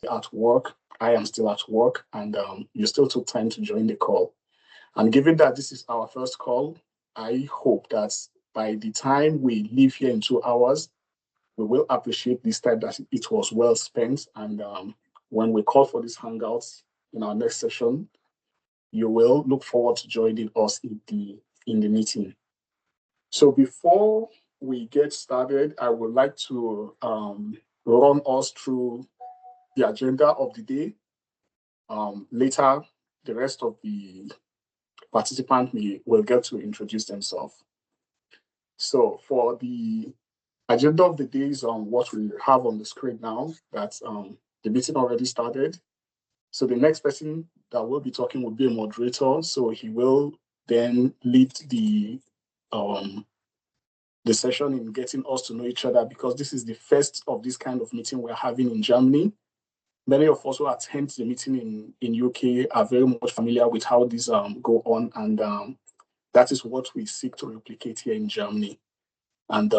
at work. I am still at work, and you still took time to join the call. And given that this is our first call, I hope that by the time we leave here in 2 hours, we will appreciate this time that it was well spent. And when we call for these hangouts in our next session, you will look forward to joining us in the meeting. So before we get started, I would like to run us through the agenda of the day. Later, the rest of the participants will get to introduce themselves. So for the agenda of the day is what we have on the screen now, that the meeting already started. So the next person that will be talking will be a moderator. So he will then lead the session in getting us to know each other, because this is the first of this kind of meeting we're having in Germany. Many of us who attend the meeting in UK are very much familiar with how these go on, and that is what we seek to replicate here in Germany. And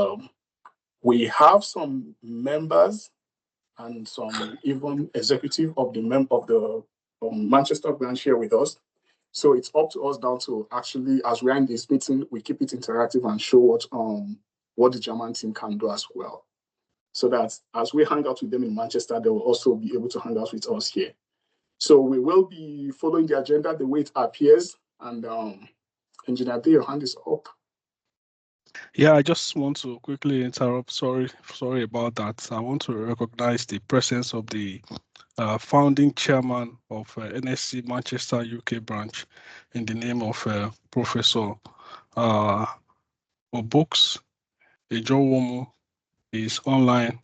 we have some members and some even executive of the Manchester branch here with us. So it's up to us now to actually, as we're in this meeting, we keep it interactive and show what the German team can do as well. So that as we hang out with them in Manchester, they will also be able to hang out with us here. So we will be following the agenda the way it appears. And Engineer D, your hand is up. Yeah, I just want to quickly interrupt. Sorry about that. I want to recognize the presence of the founding chairman of NSC Manchester UK branch in the name of Professor Obooks Ejowomu is online.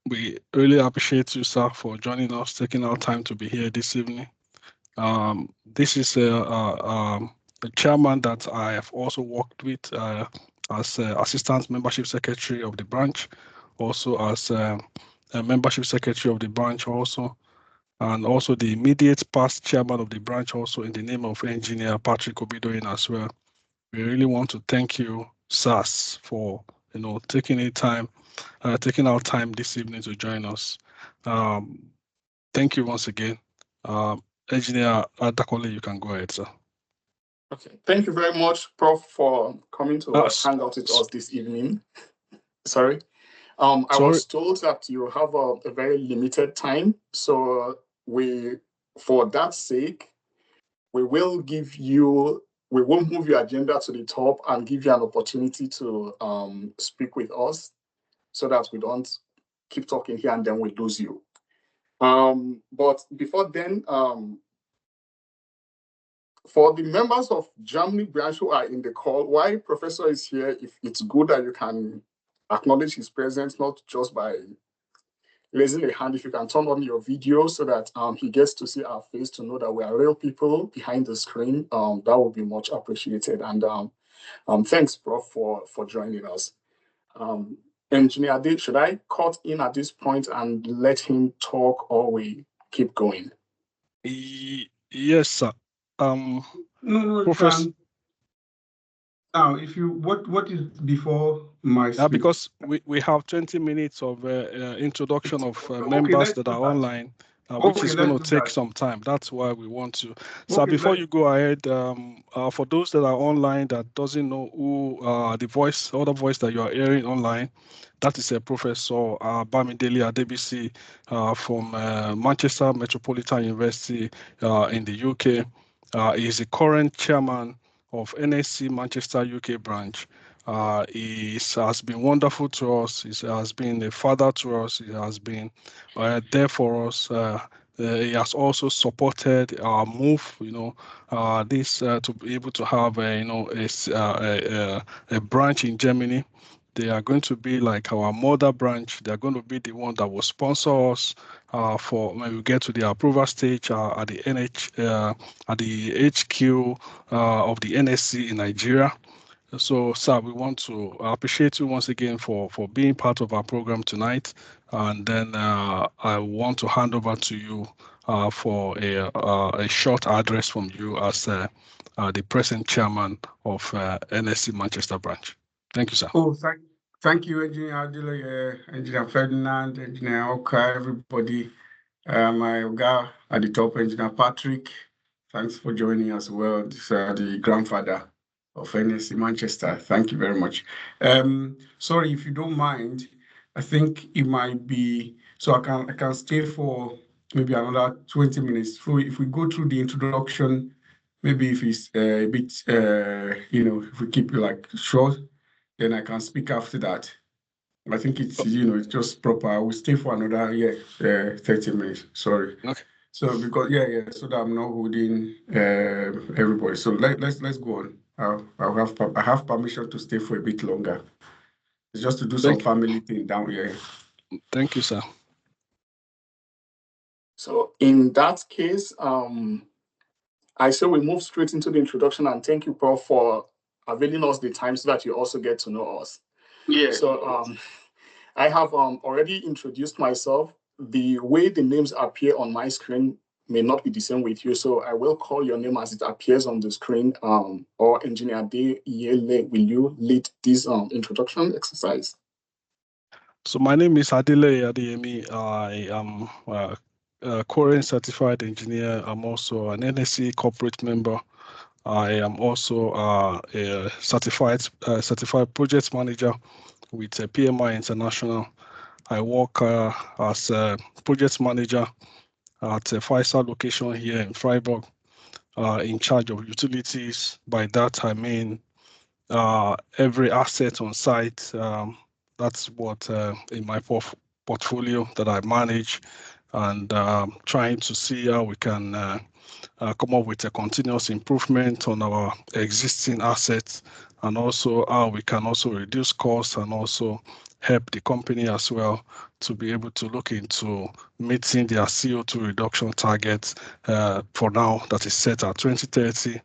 We really appreciate you, sir, for joining us, taking our time to be here this evening. This is a chairman that I have also worked with as Assistant Membership Secretary of the branch, also as a Membership Secretary of the branch also, and also the immediate past chairman of the branch also in the name of Engineer Patrick Obidoyin as well. We really want to thank you, SARS, for taking our time this evening to join us. Thank you once again. Engineer Adakole, you can go ahead, sir. Okay, thank you very much, Prof, for coming to hang out with us this evening. Sorry. I was told that you have a very limited time, so for that sake, we will move your agenda to the top and give you an opportunity to speak with us, so that we don't keep talking here and then we lose you. But before then, for the members of Germany branch who are in the call, while Professor is here, if it's good that you can acknowledge his presence, not just by raising a hand, if you can turn on your video so that he gets to see our face, to know that we are real people behind the screen, that would be much appreciated. And thanks, Prof, for joining us. Engineer Ade, should I cut in at this point and let him talk, or we keep going? Yes, sir. No, Professor. Now, if you what is before my speech? Because we have 20 minutes of introduction of members that are online, which is going to take some time. That's why we want to. So before you go ahead, for those that are online that doesn't know who the other voice that you are hearing online, that is a Professor Bamidele Adebisi from Manchester Metropolitan University in the UK. He is the current chairman of NSC Manchester UK branch. He has been wonderful to us. He has been a father to us. He has been there for us. He has also supported our move, this to be able to have a branch in Germany. They are going to be like our mother branch. They are going to be the one that will sponsor us for when we get to the approval stage at the HQ of the NSC in Nigeria. So, sir, we want to appreciate you once again for being part of our program tonight. And then I want to hand over to you for a short address from you as the present chairman of NSC Manchester branch. Thank you, sir. Oh, Thank you, Engineer Adile, Engineer Ferdinand, Engineer Oka, everybody. My guy at the top, Engineer Patrick. Thanks for joining us as well. This is the grandfather of NSC Manchester. Thank you very much. Sorry, if you don't mind, I think it might be, so I can stay for maybe another 20 minutes. So if we go through the introduction, maybe if it's a bit, if we keep it like short, then I can speak after that. I think it's, it's just proper. I will stay for another 30 minutes. Sorry. Okay. So because so that I'm not holding everybody. So let's go on. I have permission to stay for a bit longer. It's just to do some family thing down here. Thank you, sir. So in that case, I say we move straight into the introduction, and thank you, Prof, for availing us the time so that you also get to know us. Yeah. So I have already introduced myself. The way the names appear on my screen may not be the same with you, so I will call your name as it appears on the screen. Or Engineer Adeyele, will you lead this introduction exercise? So my name is Adile Adeyemi. I am a current certified engineer. I'm also an NSC corporate member. I am also a certified project manager with PMI International. I work as a project manager at a 5-star location here in Freiburg, in charge of utilities. By that I mean every asset on site. That's what in my portfolio that I manage, and trying to see how we can come up with a continuous improvement on our existing assets, and also how we can also reduce costs and also help the company as well to be able to look into meeting their CO2 reduction targets for now that is set at 2030.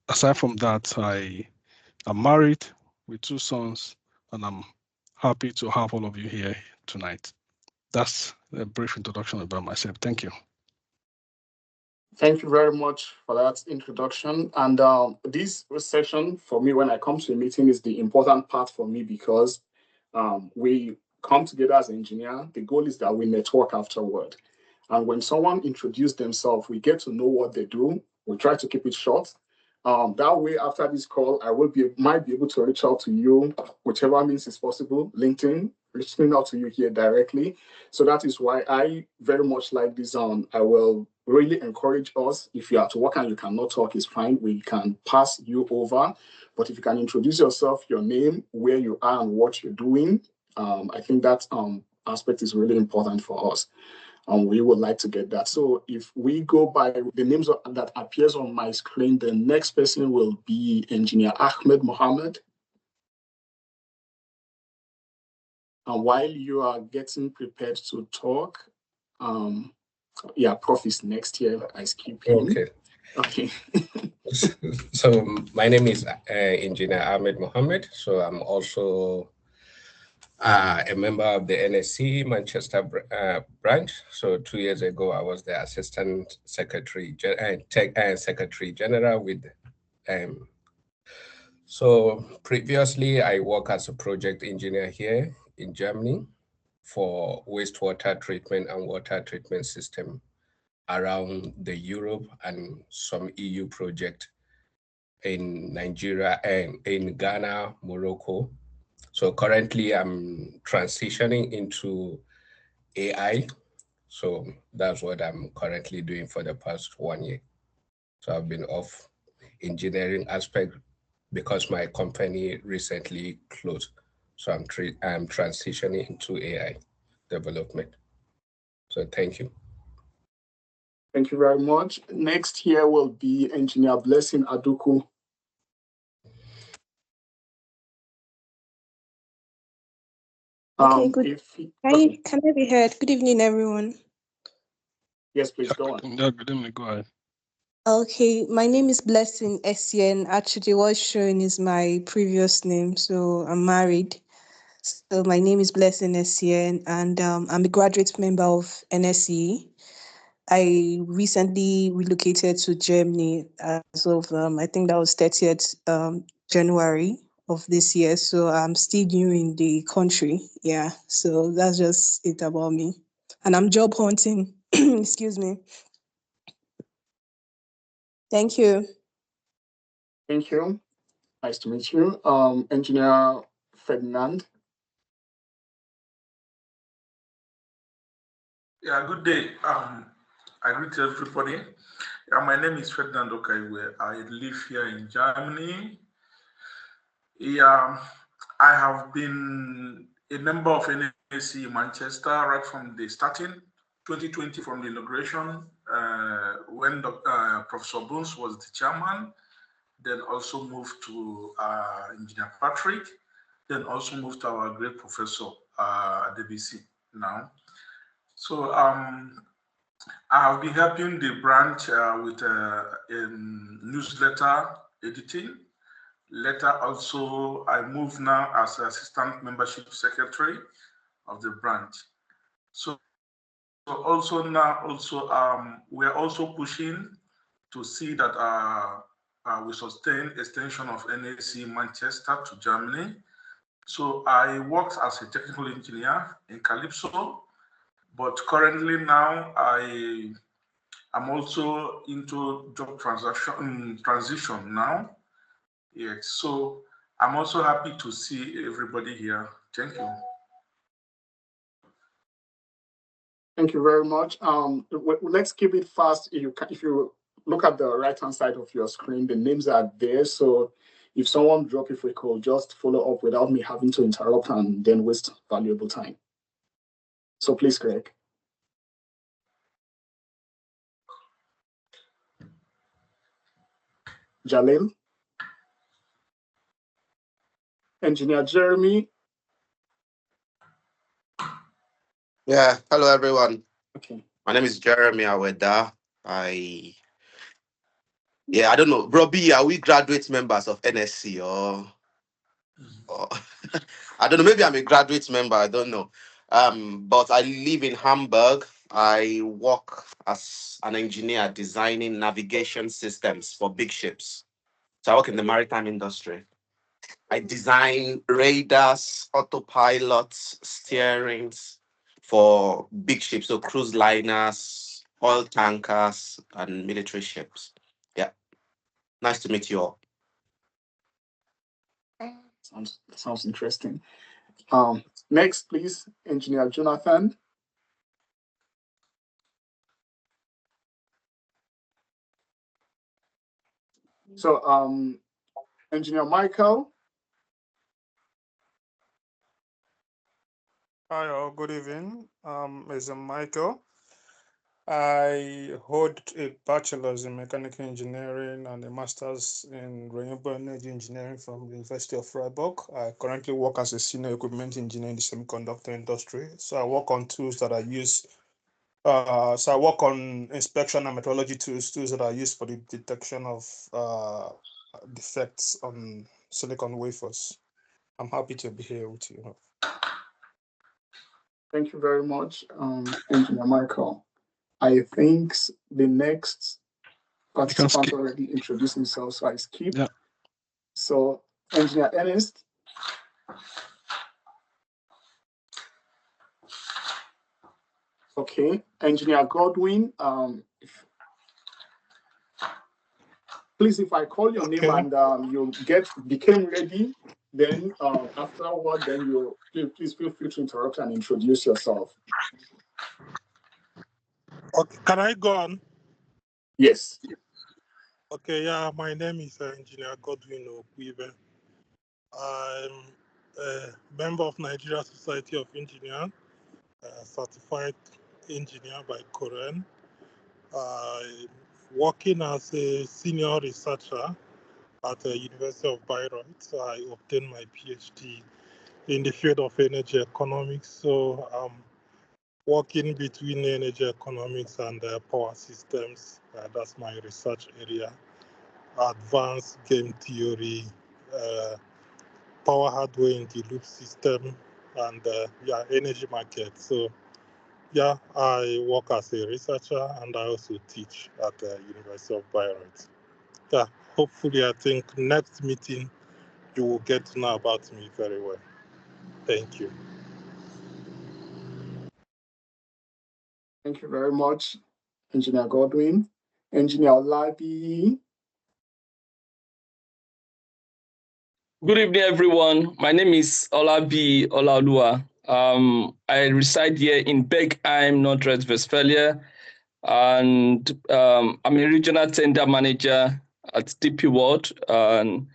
Aside from that, I am married with 2 sons, and I'm happy to have all of you here tonight. That's a brief introduction about myself. Thank you. Thank you very much for that introduction. And this session for me, when I come to a meeting, is the important part for me because we come together as an engineer. The goal is that we network afterward. And when someone introduces themselves, we get to know what they do. We try to keep it short. That way, after this call, I might be able to reach out to you, whichever means is possible, LinkedIn, reaching out to you here directly. So that is why I very much like this. I will really encourage us. If you are to work and you cannot talk, it's fine. We can pass you over. But if you can introduce yourself, your name, where you are, and what you're doing, I think that aspect is really important for us. We would like to get that. So if we go by the names that appears on my screen, the next person will be Engineer Ahmed Mohammed. And while you are getting prepared to talk, Prof is next here. I skip him. Okay. So my name is Engineer Ahmed Mohammed. So I'm also a member of the NSC Manchester branch. So 2 years ago, I was the Assistant Secretary Secretary General with So previously, I worked as a project engineer here in Germany for wastewater treatment and water treatment system around the Europe and some EU project in Nigeria and in Ghana, Morocco. So currently I'm transitioning into AI. So that's what I'm currently doing for the past 1 year. So I've been off engineering aspect because my company recently closed. So I'm transitioning into AI development. So thank you. Thank you very much. Next here will be Engineer Blessing Aduku. Okay, good. Can I be heard? Good evening, everyone. Yes, please go on. Good evening, go ahead. Okay, my name is Blessing Essien. Actually, what's shown is my previous name, so I'm married. So my name is Blessing Essien, and I'm a graduate member of NSE. I recently relocated to Germany as of, I think that was 30th January of this year, so I'm still new in the country. Yeah, so that's just it about me. And I'm job hunting. Excuse me. Thank you. Thank you. Nice to meet you. Engineer Ferdinand. Yeah, good day. I greet everybody. My name is Ferdinand Okaiwe. I live here in Germany. Yeah, I have been a member of NAC Manchester right from the starting, 2020 from the inauguration, when Professor Bruns was the chairman, then also moved to Engineer Patrick, then also moved to our great professor at the BC now. So I have been helping the branch with newsletter editing. Later also, I moved now as assistant membership secretary of the branch. So also now we are also pushing to see that we sustain extension of NAC Manchester to Germany. So I worked as a technical engineer in Calypso, but currently now I'm also into job transition now. Yes, so I'm also happy to see everybody here. Thank you. Thank you very much. Let's keep it fast. If you look at the right-hand side of your screen, the names are there. So if someone drop, if we could just follow up without me having to interrupt and then waste valuable time. So please, Greg. Jalil. Engineer Jeremy. Yeah, hello everyone. Okay. My name is Jeremy Aweda. I don't know. Robbie, are we graduate members of NSC or I don't know, maybe I'm a graduate member, I don't know. But I live in Hamburg. I work as an engineer designing navigation systems for big ships. So I work in the maritime industry. I design radars, autopilots, steerings for big ships, so cruise liners, oil tankers, and military ships. Yeah. Nice to meet you all. Sounds interesting. Next, please, Engineer Jonathan. So, Engineer Michael. Hi, all. Good evening. Mr. Michael. I hold a bachelor's in mechanical engineering and a master's in renewable energy engineering from the University of Freiburg. I currently work as a senior equipment engineer in the semiconductor industry. So I work on tools that are used. So I work on inspection and metrology tools that are used for the detection of defects on silicon wafers. I'm happy to be here with you. Thank you very much, Engineer Michael. I think the next participant already introduced himself, so I skip. Yeah. So, Engineer Ernest. Okay, Engineer Godwin. Please, if I call your name and you became ready, then afterward, then you please feel free to interrupt and introduce yourself. Okay, can I go on? Yes. Okay, yeah, my name is Engineer Godwin Okwibe. I'm a member of Nigeria Society of Engineers, certified engineer by Korean. I'm working as a senior researcher at the University of Bayreuth. I obtained my PhD in the field of energy economics. So I'm working between energy economics and power systems. That's my research area. Advanced game theory, power hardware in the loop system, and energy market. So yeah, I work as a researcher and I also teach at the University of Bayreuth. Yeah, hopefully I think next meeting you will get to know about me very well. Thank you. Thank you very much, Engineer Godwin. Engineer Olabi. Good evening, everyone. My name is Olabi Olaoluwa. I reside here in Bergheim, North Rhine-Westphalia, and I'm a regional tender manager at DP World. And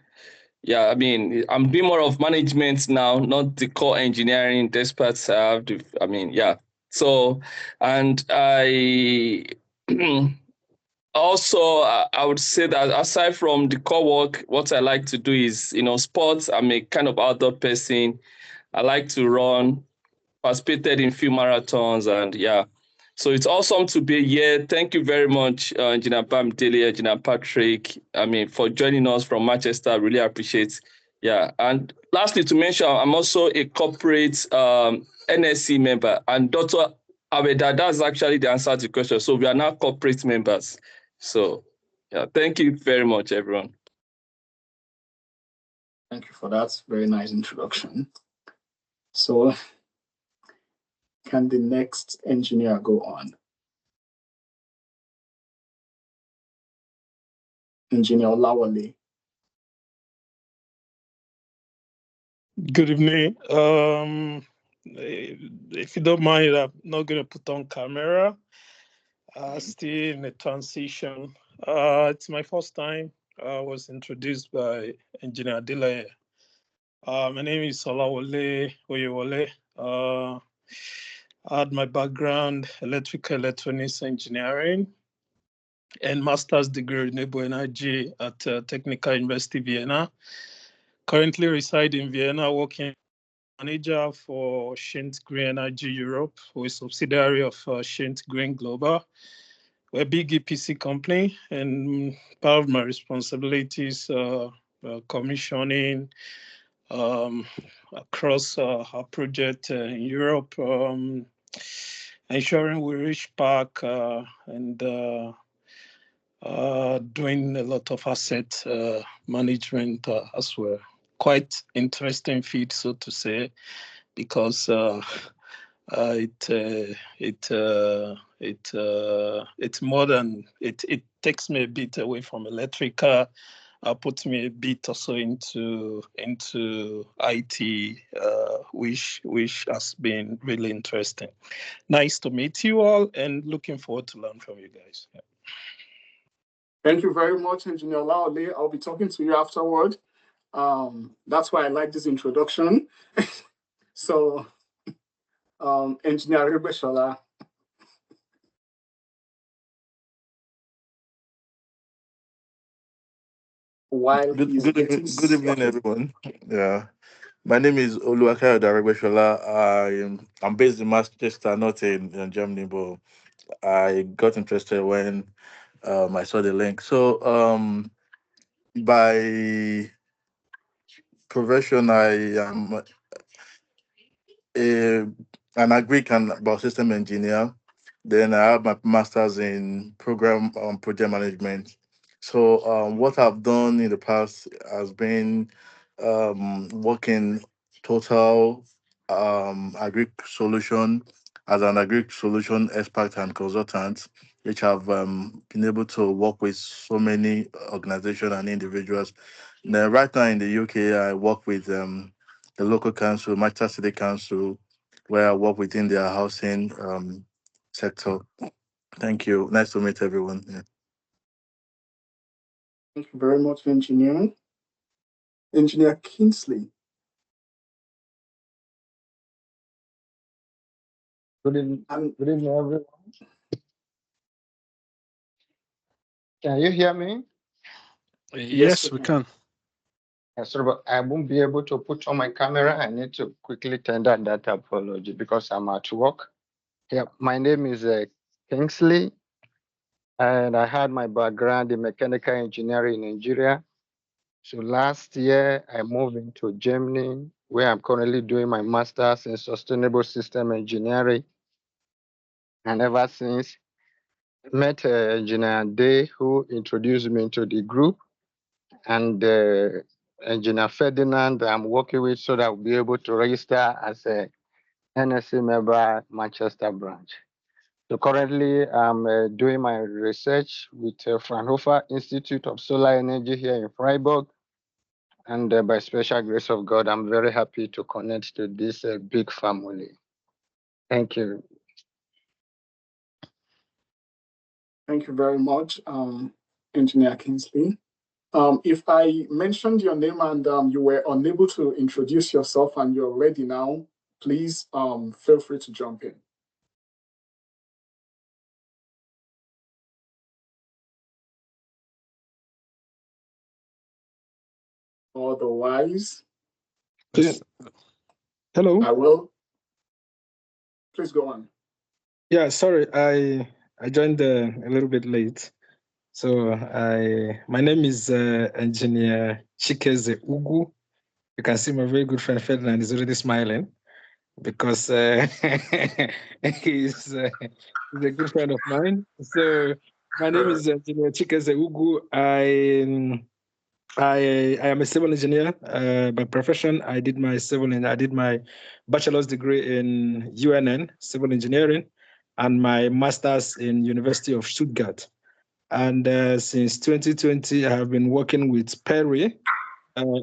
yeah, I mean, I'm doing more of management now, not the core engineering, despite yeah. So, and I also, I would say that aside from the core work, what I like to do is, sports. I'm a kind of outdoor person. I like to run, participated in few marathons, and yeah. So it's awesome to be here. Thank you very much, Engineer Bamidele, Engineer Patrick. For joining us from Manchester. I really appreciate. Yeah, and lastly, to mention, I'm also a corporate NSC member, and Dr. Abeda, that's actually the answer to the question. So we are now corporate members. So, yeah, thank you very much, everyone. Thank you for that very nice introduction. So, can the next engineer go on? Engineer Olawale. Good evening. If you don't mind, I'm not going to put on camera. Still in a transition. It's my first time. I was introduced by Engineer Adelaye. My name is Olawale Oyewole. I had my background electrical electronics engineering and master's degree in renewable energy at Technical University Vienna. Currently reside in Vienna, working manager for Shint Green Energy Europe, who is a subsidiary of Shint Green Global. We're a big EPC company, and part of my responsibilities commissioning across our project in Europe, ensuring we reach back and doing a lot of asset management as well. Quite interesting feat, so to say, because it's more than it takes me a bit away from electrical. Puts me a bit also into IT, which has been really interesting. Nice to meet you all, and looking forward to learn from you guys. Yeah. Thank you very much, Engineer Olaole. I'll be talking to you afterward. That's why I like this introduction. So, Engineer Rebeshola. Good evening, everyone. Yeah, my name is Oluwakayode Aregbesola. I'm based in Manchester, not in Germany, but I got interested when I saw the link. So, by profession, I am an agric and biosystem engineer. Then I have my master's in program project management. So what I've done in the past has been working total agric solution as an agric solution expert and consultant, which have been able to work with so many organizations and individuals. Now, right now in the UK, I work with the local council, Manchester City Council, where I work within their housing sector. Thank you. Nice to meet everyone. Yeah. Thank you very much, Engineer. Engineer Kingsley. Good evening, everyone. Can you hear me? Yes, we can. Sorry, but I won't be able to put on my camera. I need to quickly tender that apology because I'm at work. Yeah, my name is Kingsley, and I had my background in mechanical engineering in Nigeria. So last year, I moved into Germany, where I'm currently doing my master's in sustainable system engineering. And ever since, I met Engineer Day, who introduced me to the group. And Engineer Ferdinand I'm working with so that I'll be able to register as a NSC member Manchester branch. So currently I'm doing my research with Fraunhofer Institute of Solar Energy here in Freiburg. And by special grace of God, I'm very happy to connect to this big family. Thank you. Thank you very much, Engineer Kingsley. If I mentioned your name and you were unable to introduce yourself and you're ready now, please feel free to jump in. Otherwise, hello. I will. Please go on. Yeah, sorry, I joined a little bit late. So my name is Engineer Chikeze Ugu. You can see my very good friend Ferdinand is already smiling because he's a good friend of mine. So my name is Engineer Chikeze Ugu. I am a civil engineer by profession. I did my bachelor's degree in UNN, civil engineering, and my master's in University of Stuttgart. And since 2020, I have been working with Perry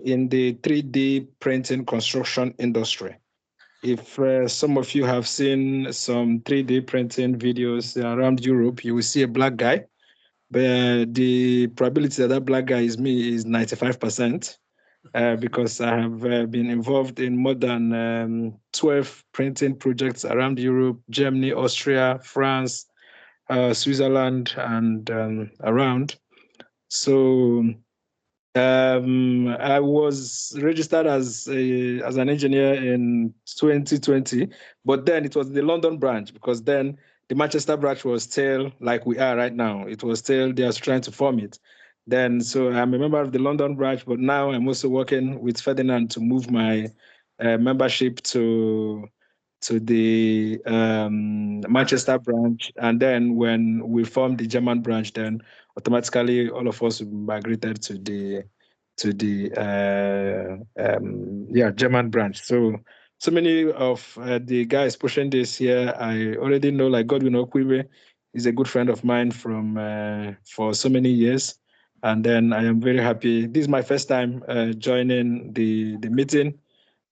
in the 3D printing construction industry. If some of you have seen some 3D printing videos around Europe, you will see a black guy. But the probability that black guy is me is 95%, because I have been involved in more than 12 printing projects around Europe, Germany, Austria, France, Switzerland, and around. So I was registered as an engineer in 2020, but then it was the London branch, because then the Manchester branch was still like we are right now. It was still, they are trying to form it. Then, so I'm a member of the London branch, but now I'm also working with Ferdinand to move my membership to the Manchester branch. And then when we form the German branch, then automatically all of us will be migrated to the German branch. So many of the guys pushing this here, I already know, like Godwin Okwiwe is a good friend of mine from for so many years. And then I am very happy. This is my first time joining the meeting.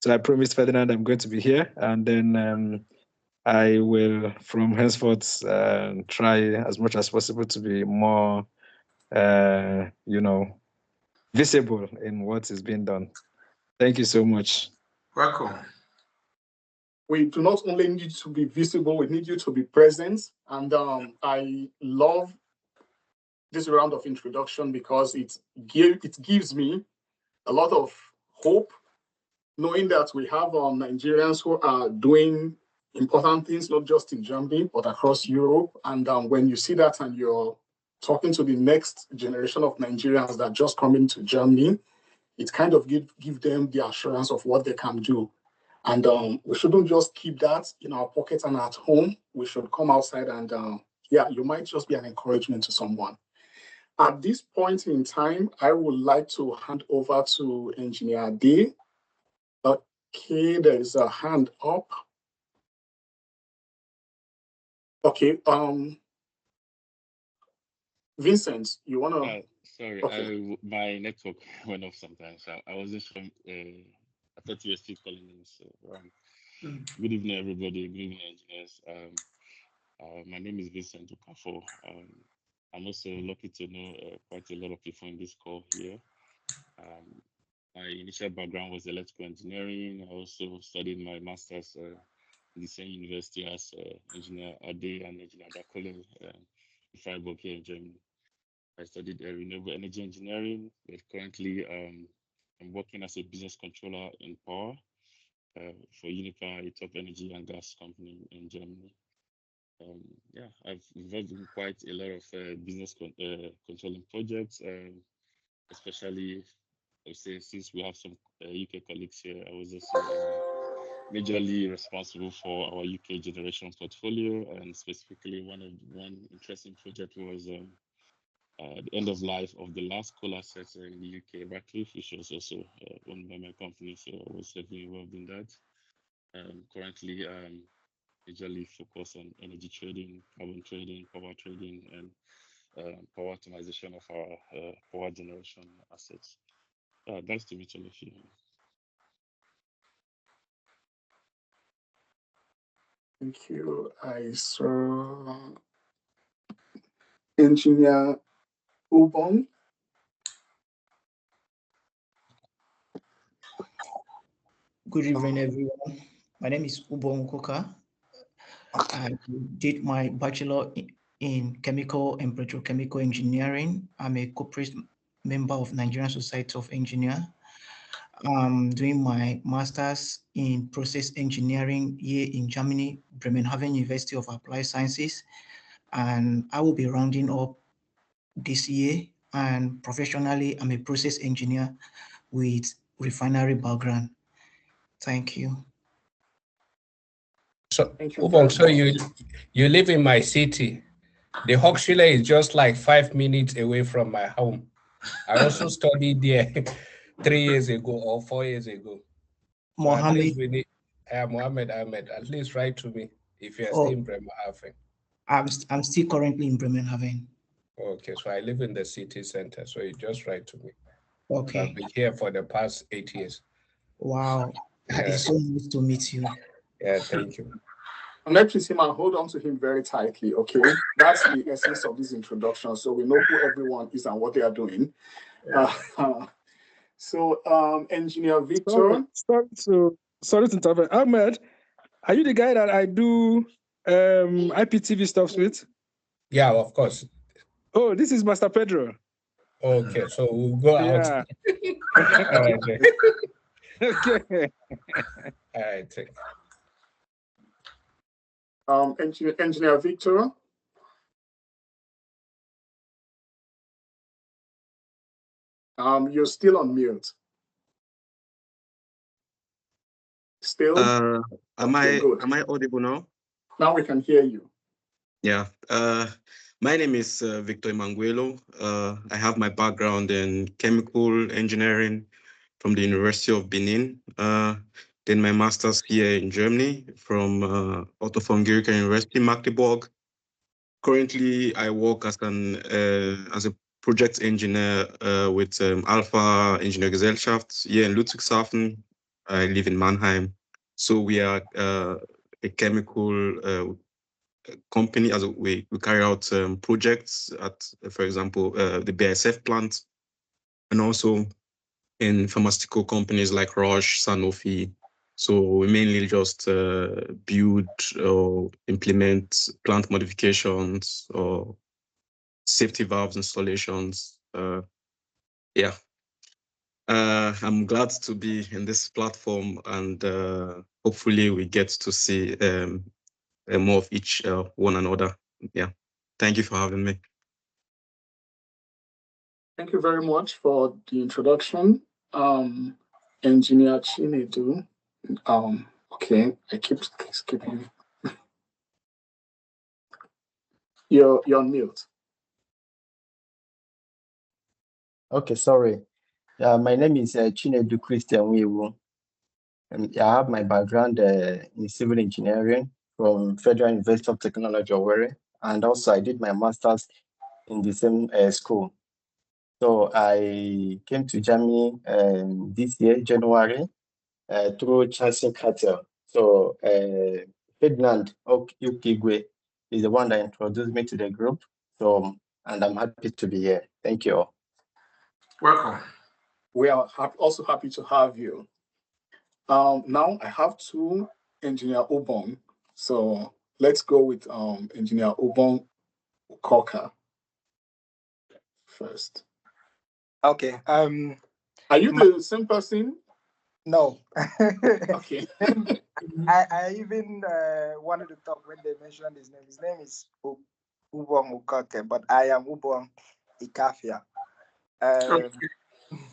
So I promised Ferdinand I'm going to be here. And then I will, from henceforth, try as much as possible to be more, visible in what is being done. Thank you so much. Welcome. We do not only need you to be visible, we need you to be present. And I love this round of introduction because it gives me a lot of hope, knowing that we have Nigerians who are doing important things, not just in Germany, but across Europe. And when you see that and you're talking to the next generation of Nigerians that just come into Germany, it kind of give them the assurance of what they can do. And we shouldn't just keep that in our pockets and at home. We should come outside and, you might just be an encouragement to someone. At this point in time, I would like to hand over to Engineer D. Okay, there is a hand up. Okay, Vincent, you want to? Sorry, okay. My network went off sometimes. I wasn't sure. I thought you were still calling in. So, good evening, everybody. Good evening, engineers. My name is Vincent Okafo. I'm also lucky to know quite a lot of people in this call here. My initial background was electrical engineering. I also studied my master's in the same university as Engineer Ade and Engineer Dakole in Freiburg here in Germany. I studied renewable energy engineering, but currently I'm working as a business controller in power for Uniper, a top energy and gas company in Germany. I've involved in quite a lot of business controlling projects, especially, I would say, since we have some UK colleagues here, I was also majorly responsible for our UK generation portfolio, and specifically one interesting project was the end of life of the last coal asset in the UK, Ratcliffe, which was also owned by my company. So I was heavily involved in that. Currently, majorly focus on energy trading, carbon trading, and power optimization of our power generation assets. Nice to meet all of you. Thank you. I saw Engineer Ubong. Good evening, everyone. My name is Ubong Koka. I did my bachelor in chemical and petrochemical engineering. I'm a corporate member of Nigerian Society of Engineers. I'm doing my master's in process engineering here in Germany, Bremenhaven University of Applied Sciences. And I will be rounding up this year. And professionally, I'm a process engineer with refinery background. Thank you. So, Ubong, so you live in my city. The Hochschule is just like 5 minutes away from my home. I also studied there 3 years ago or 4 years ago. So at least we need Mohammed Ahmed. At least write to me if you are still in Bremerhaven. I'm still currently in Bremerhaven. Okay, so I live in the city center. So you just write to me. Okay. So I've been here for the past 8 years. Wow. It's so nice to meet you. Yeah, thank you. Connect him and hold on to him very tightly, okay? That's the essence of this introduction. So we know who everyone is and what they are doing. Engineer Victor. Sorry to interrupt. Ahmed, are you the guy that I do IPTV stuff with? Yeah, of course. Oh, this is Master Pedro. Okay, so we'll go out. Yeah. All right. Okay. All right. Engineer Victor. You're still on mute. Still? Am I audible now? Now we can hear you. Yeah. My name is Victor Emanguelo. I have my background in chemical engineering from the University of Benin. Then my master's here in Germany from Otto von Guericke University, Magdeburg. Currently, I work as a project engineer with Alpha Ingenieurgesellschaft here in Ludwigshafen. I live in Mannheim. So we are a chemical company, as we carry out projects at, for example, the BASF plant, and also in pharmaceutical companies like Roche, Sanofi. So we mainly just build or implement plant modifications or safety valves installations. Yeah. I'm glad to be in this platform, and hopefully we get to see more of each one another. Yeah. Thank you for having me. Thank you very much for the introduction. Engineer Chinedu. Okay, I keep skipping. You're on mute. Okay, sorry. My name is Chinedu Christian Wiwu. And I have my background in civil engineering from Federal University of Technology, Owerri. And also I did my master's in the same school. So I came to Germany this year, January, through Chancellor Cartel. So Ferdinand Ukigwe is the one that introduced me to the group. So, and I'm happy to be here. Thank you all. Welcome. We are also happy to have you. Now I have two Engineer Obong. So let's go with Engineer Obong Koka first. Okay. Are you the same person? No. Okay. I even wanted to talk when they mentioned his name. His name is Ubong Ukoke, but I am Ubong Ikafia.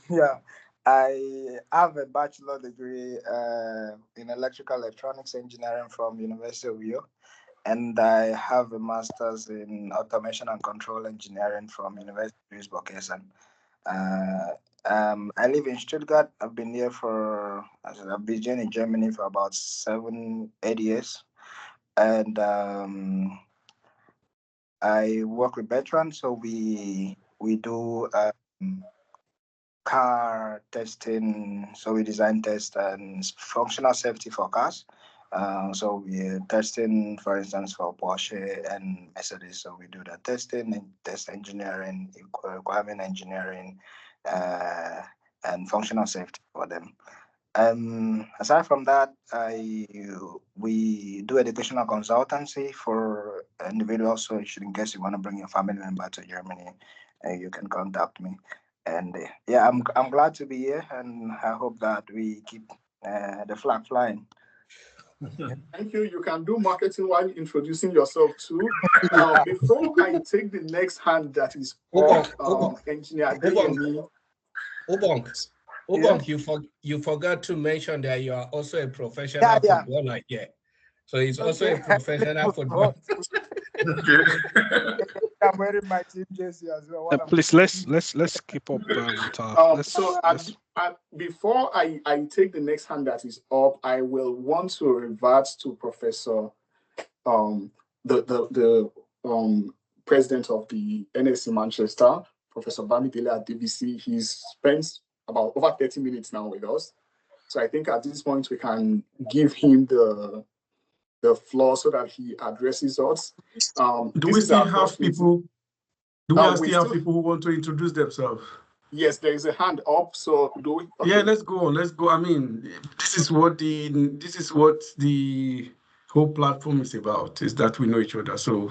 Yeah, I have a bachelor degree in electrical electronics engineering from University of Uyo, and I have a master's in automation and control engineering from University of Duisburg-Essen. I live in Stuttgart. I've been here I've been in Germany for about 7-8 years, and I work with Bertrand. So we do car testing. So we design, test, and functional safety for cars. So we're testing, for instance, for Porsche and Mercedes. So we do the testing and test engineering, requirement engineering, and functional safety for them. Aside from that, we do educational consultancy for individuals. So in case you want to bring your family member to Germany, you can contact me. And yeah, I'm glad to be here, and I hope that we keep the flag flying. Thank you. You can do marketing while introducing yourself too. Before I take the next hand that is Engineer Adeyemi. Obong, you forgot to mention that you are also a professional footballer here. So he's also a professional footballer. I'm wearing my team jersey as well. Please let's keep up with our. Before I take the next hand that is up, I will want to revert to Professor the president of the NSC Manchester, Professor Bamidele at DVC. He's spent about over 30 minutes now with us. So I think at this point we can give him the floor so that he addresses us. Do we still have people? Do we still have people who want to introduce themselves? Yes, there is a hand up. So do we? Okay. Yeah, let's go on. Let's go. I mean, this is what the whole platform is about. Is that we know each other. So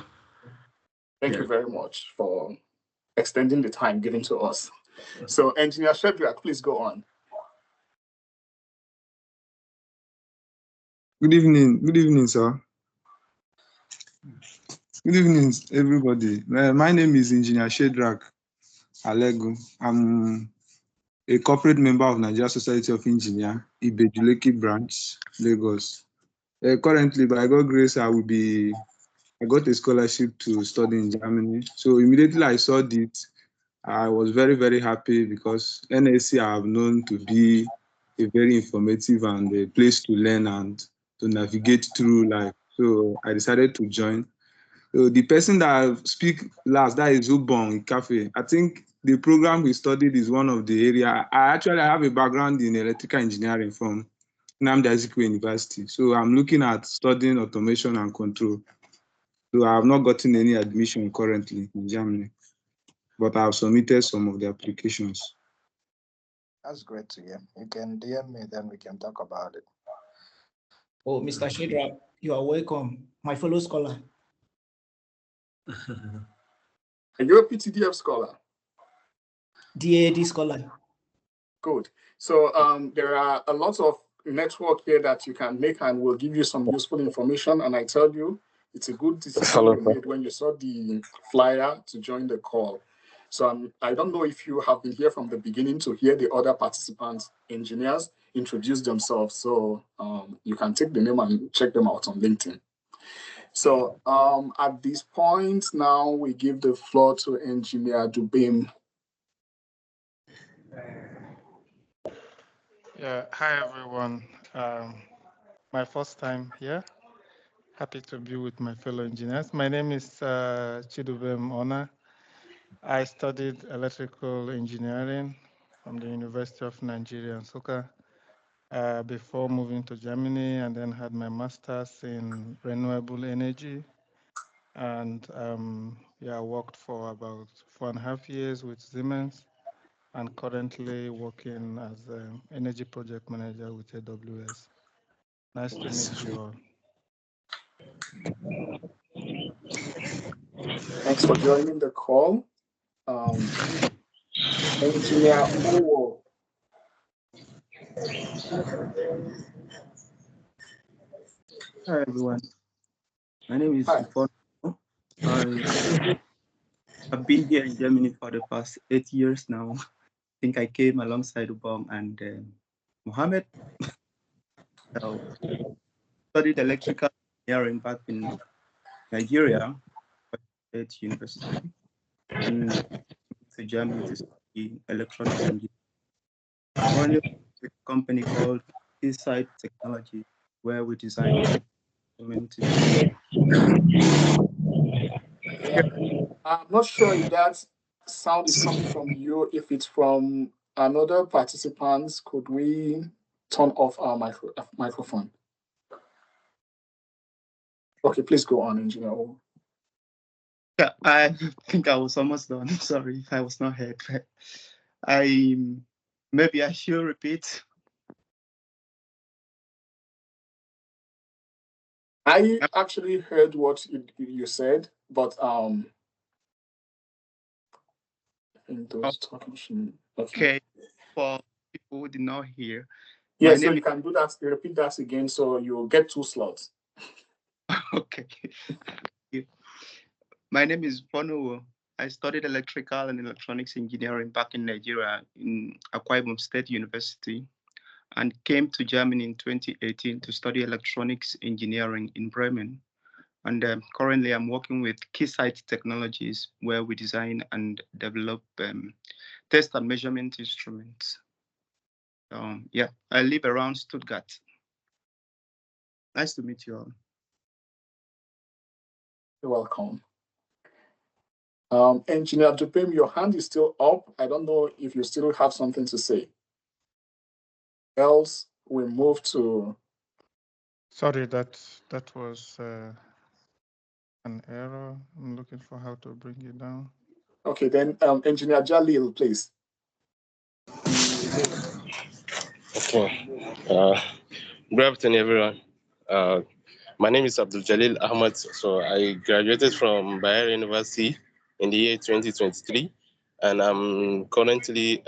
thank you very much for extending the time given to us. So, Engineer Shedrack, please go on. Good evening, sir. Good evening, everybody. My name is Engineer Shedrack Alegu. I'm a corporate member of Nigeria Society of Engineers, Ibejuleki branch, Lagos. Currently, by God's grace, I got a scholarship to study in Germany. So immediately I saw this, I was very, very happy because NSC I have known to be a very informative and a place to learn and to navigate through life. So I decided to join. So the person that speak last, that is Ubong Cafe. I think the program we studied is one of the area. I have a background in electrical engineering from Nnamdi Azikiwe University. So I'm looking at studying automation and control. So I have not gotten any admission currently in Germany, but I have submitted some of the applications. That's great to hear. You can DM me, then we can talk about it. Oh, Mr. Shedrack, you are welcome, my fellow scholar. Are you a PTDF scholar? DAD scholar. Good. So there are a lot of network here that you can make and will give you some useful information. And I tell you, it's a good decision you made when you saw the flyer to join the call. So I don't know if you have been here from the beginning to hear the other participants, engineers, introduce themselves. So you can take the name and check them out on LinkedIn. So at this point now, we give the floor to Engineer Dubim. Yeah, hi everyone. My first time here. Happy to be with my fellow engineers. My name is Chidubem Ona. I studied electrical engineering from the University of Nigeria, Nsukka, before moving to Germany, and then had my master's in renewable energy. And I worked for about 4.5 years with Siemens, and currently working as an energy project manager with AWS. Nice to meet you all. Thanks for joining the call. Engineer Owo. Hi everyone. My name is Ufon. I've been here in Germany for the past 8 years now. I think I came alongside Ubong and Mohammed. So, studied electrical engineering back in Nigeria State University, and to Germany to study electronics engineering. Currently, a company called Keysight Technology, where we design instruments. I'm not sure if that sound is coming from you. If it's from another participant, could we turn off our microphone? Okay, please go on, Engineer. Yeah, I think I was almost done. Sorry if I was not heard. Maybe I should repeat. I actually heard what you said, but in those talking. Okay, for people who did not hear. Yeah, so you can do that. Repeat that again, so you'll get 2 slots. Okay. My name is Bono. I studied electrical and electronics engineering back in Nigeria in Akwa Ibom State University, and came to Germany in 2018 to study electronics engineering in Bremen. And currently I'm working with Keysight Technologies, where we design and develop test and measurement instruments. Yeah, I live around Stuttgart. Nice to meet you all. You're welcome. Engineer Dupim, your hand is still up. I don't know if you still have something to say. Else, we move to... Sorry, that was an error. I'm looking for how to bring it down. Okay, then Engineer Jalil, please. Okay. Good afternoon, everyone. My name is Abdul Jalil Ahmad. So I graduated from Bayer University in the year 2023, and I'm currently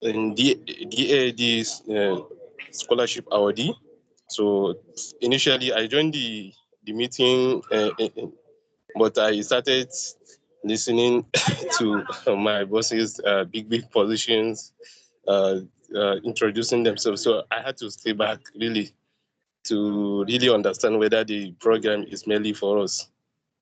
in DAD scholarship awardee. So initially, I joined the meeting, but I started listening to my bosses' big positions, introducing themselves. So I had to stay back really to really understand whether the program is mainly for us.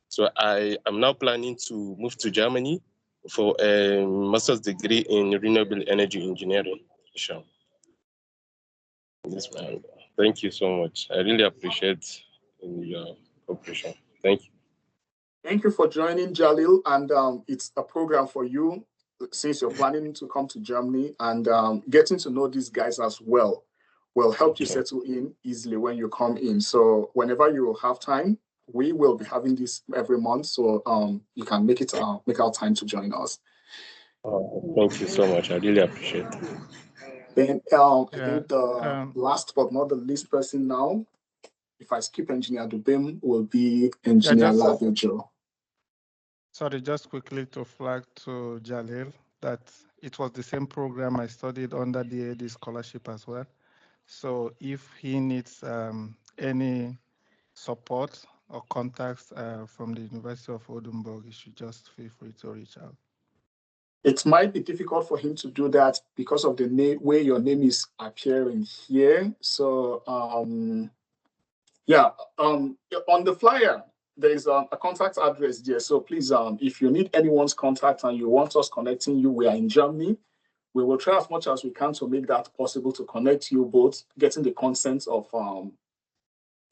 So I am now planning to move to Germany for a master's degree in renewable energy engineering. Sure. Yes, ma'am. Thank you so much. I really appreciate your cooperation. Thank you. Thank you for joining, Jalil. And it's a program for you since you're planning to come to Germany, and getting to know these guys as well will help you settle in easily when you come in. So whenever you have time, we will be having this every month. So you can make out time to join us. Thank you so much. I really appreciate it. Then I think the last but not the least person now, if I skip Engineer Dubim, will be Engineer Ladejo. Sorry, just quickly to flag to Jalil that it was the same program I studied under the AD scholarship as well. So if he needs any support or contacts from the University of Oldenburg, he should just feel free to reach out. It might be difficult for him to do that because of the way your name is appearing here. So yeah, on the flyer, there is a contact address there. So please, if you need anyone's contact and you want us connecting you, we are in Germany. We will try as much as we can to make that possible to connect you both, getting the consent of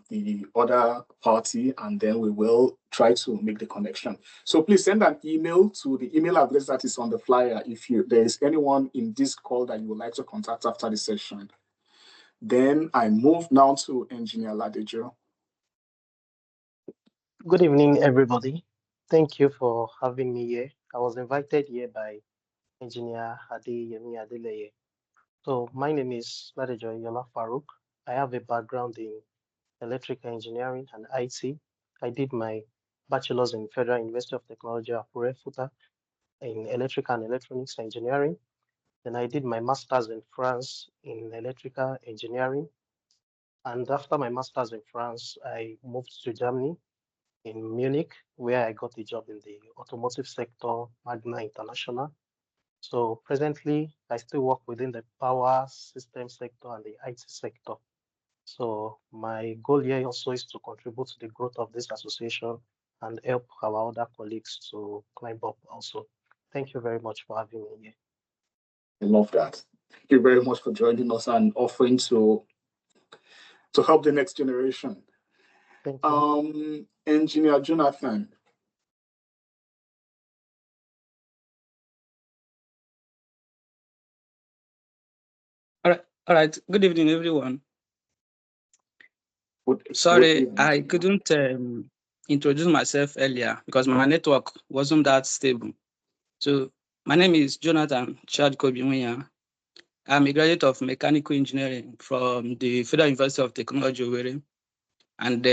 the other party, and then we will try to make the connection. So please send an email to the email address that is on the flyer if there is anyone in this call that you would like to contact after the session. Then I move now to Engineer Ladejo. Good evening, everybody. Thank you for having me here. I was invited here by Engineer Adeyemi Adeleye. So my name is Ladejo Yola Farouk. I have a background in electrical engineering and IT. I did my bachelor's in Federal University of Technology, Akure, Futa, in electrical and electronics engineering. Then I did my master's in France in electrical engineering. And after my master's in France, I moved to Germany in Munich, where I got a job in the automotive sector, Magna International. So presently, I still work within the power system sector and the IT sector. So my goal here also is to contribute to the growth of this association and help our other colleagues to climb up also. Thank you very much for having me here. I love that. Thank you very much for joining us and offering to help the next generation. Thank you. Engineer Jonathan. All right. Good evening, everyone. Sorry, I couldn't introduce myself earlier because my network wasn't that stable. So my name is Jonathan Chad Kobimuya. I'm a graduate of mechanical engineering from the Federal University of Technology, Owerri, and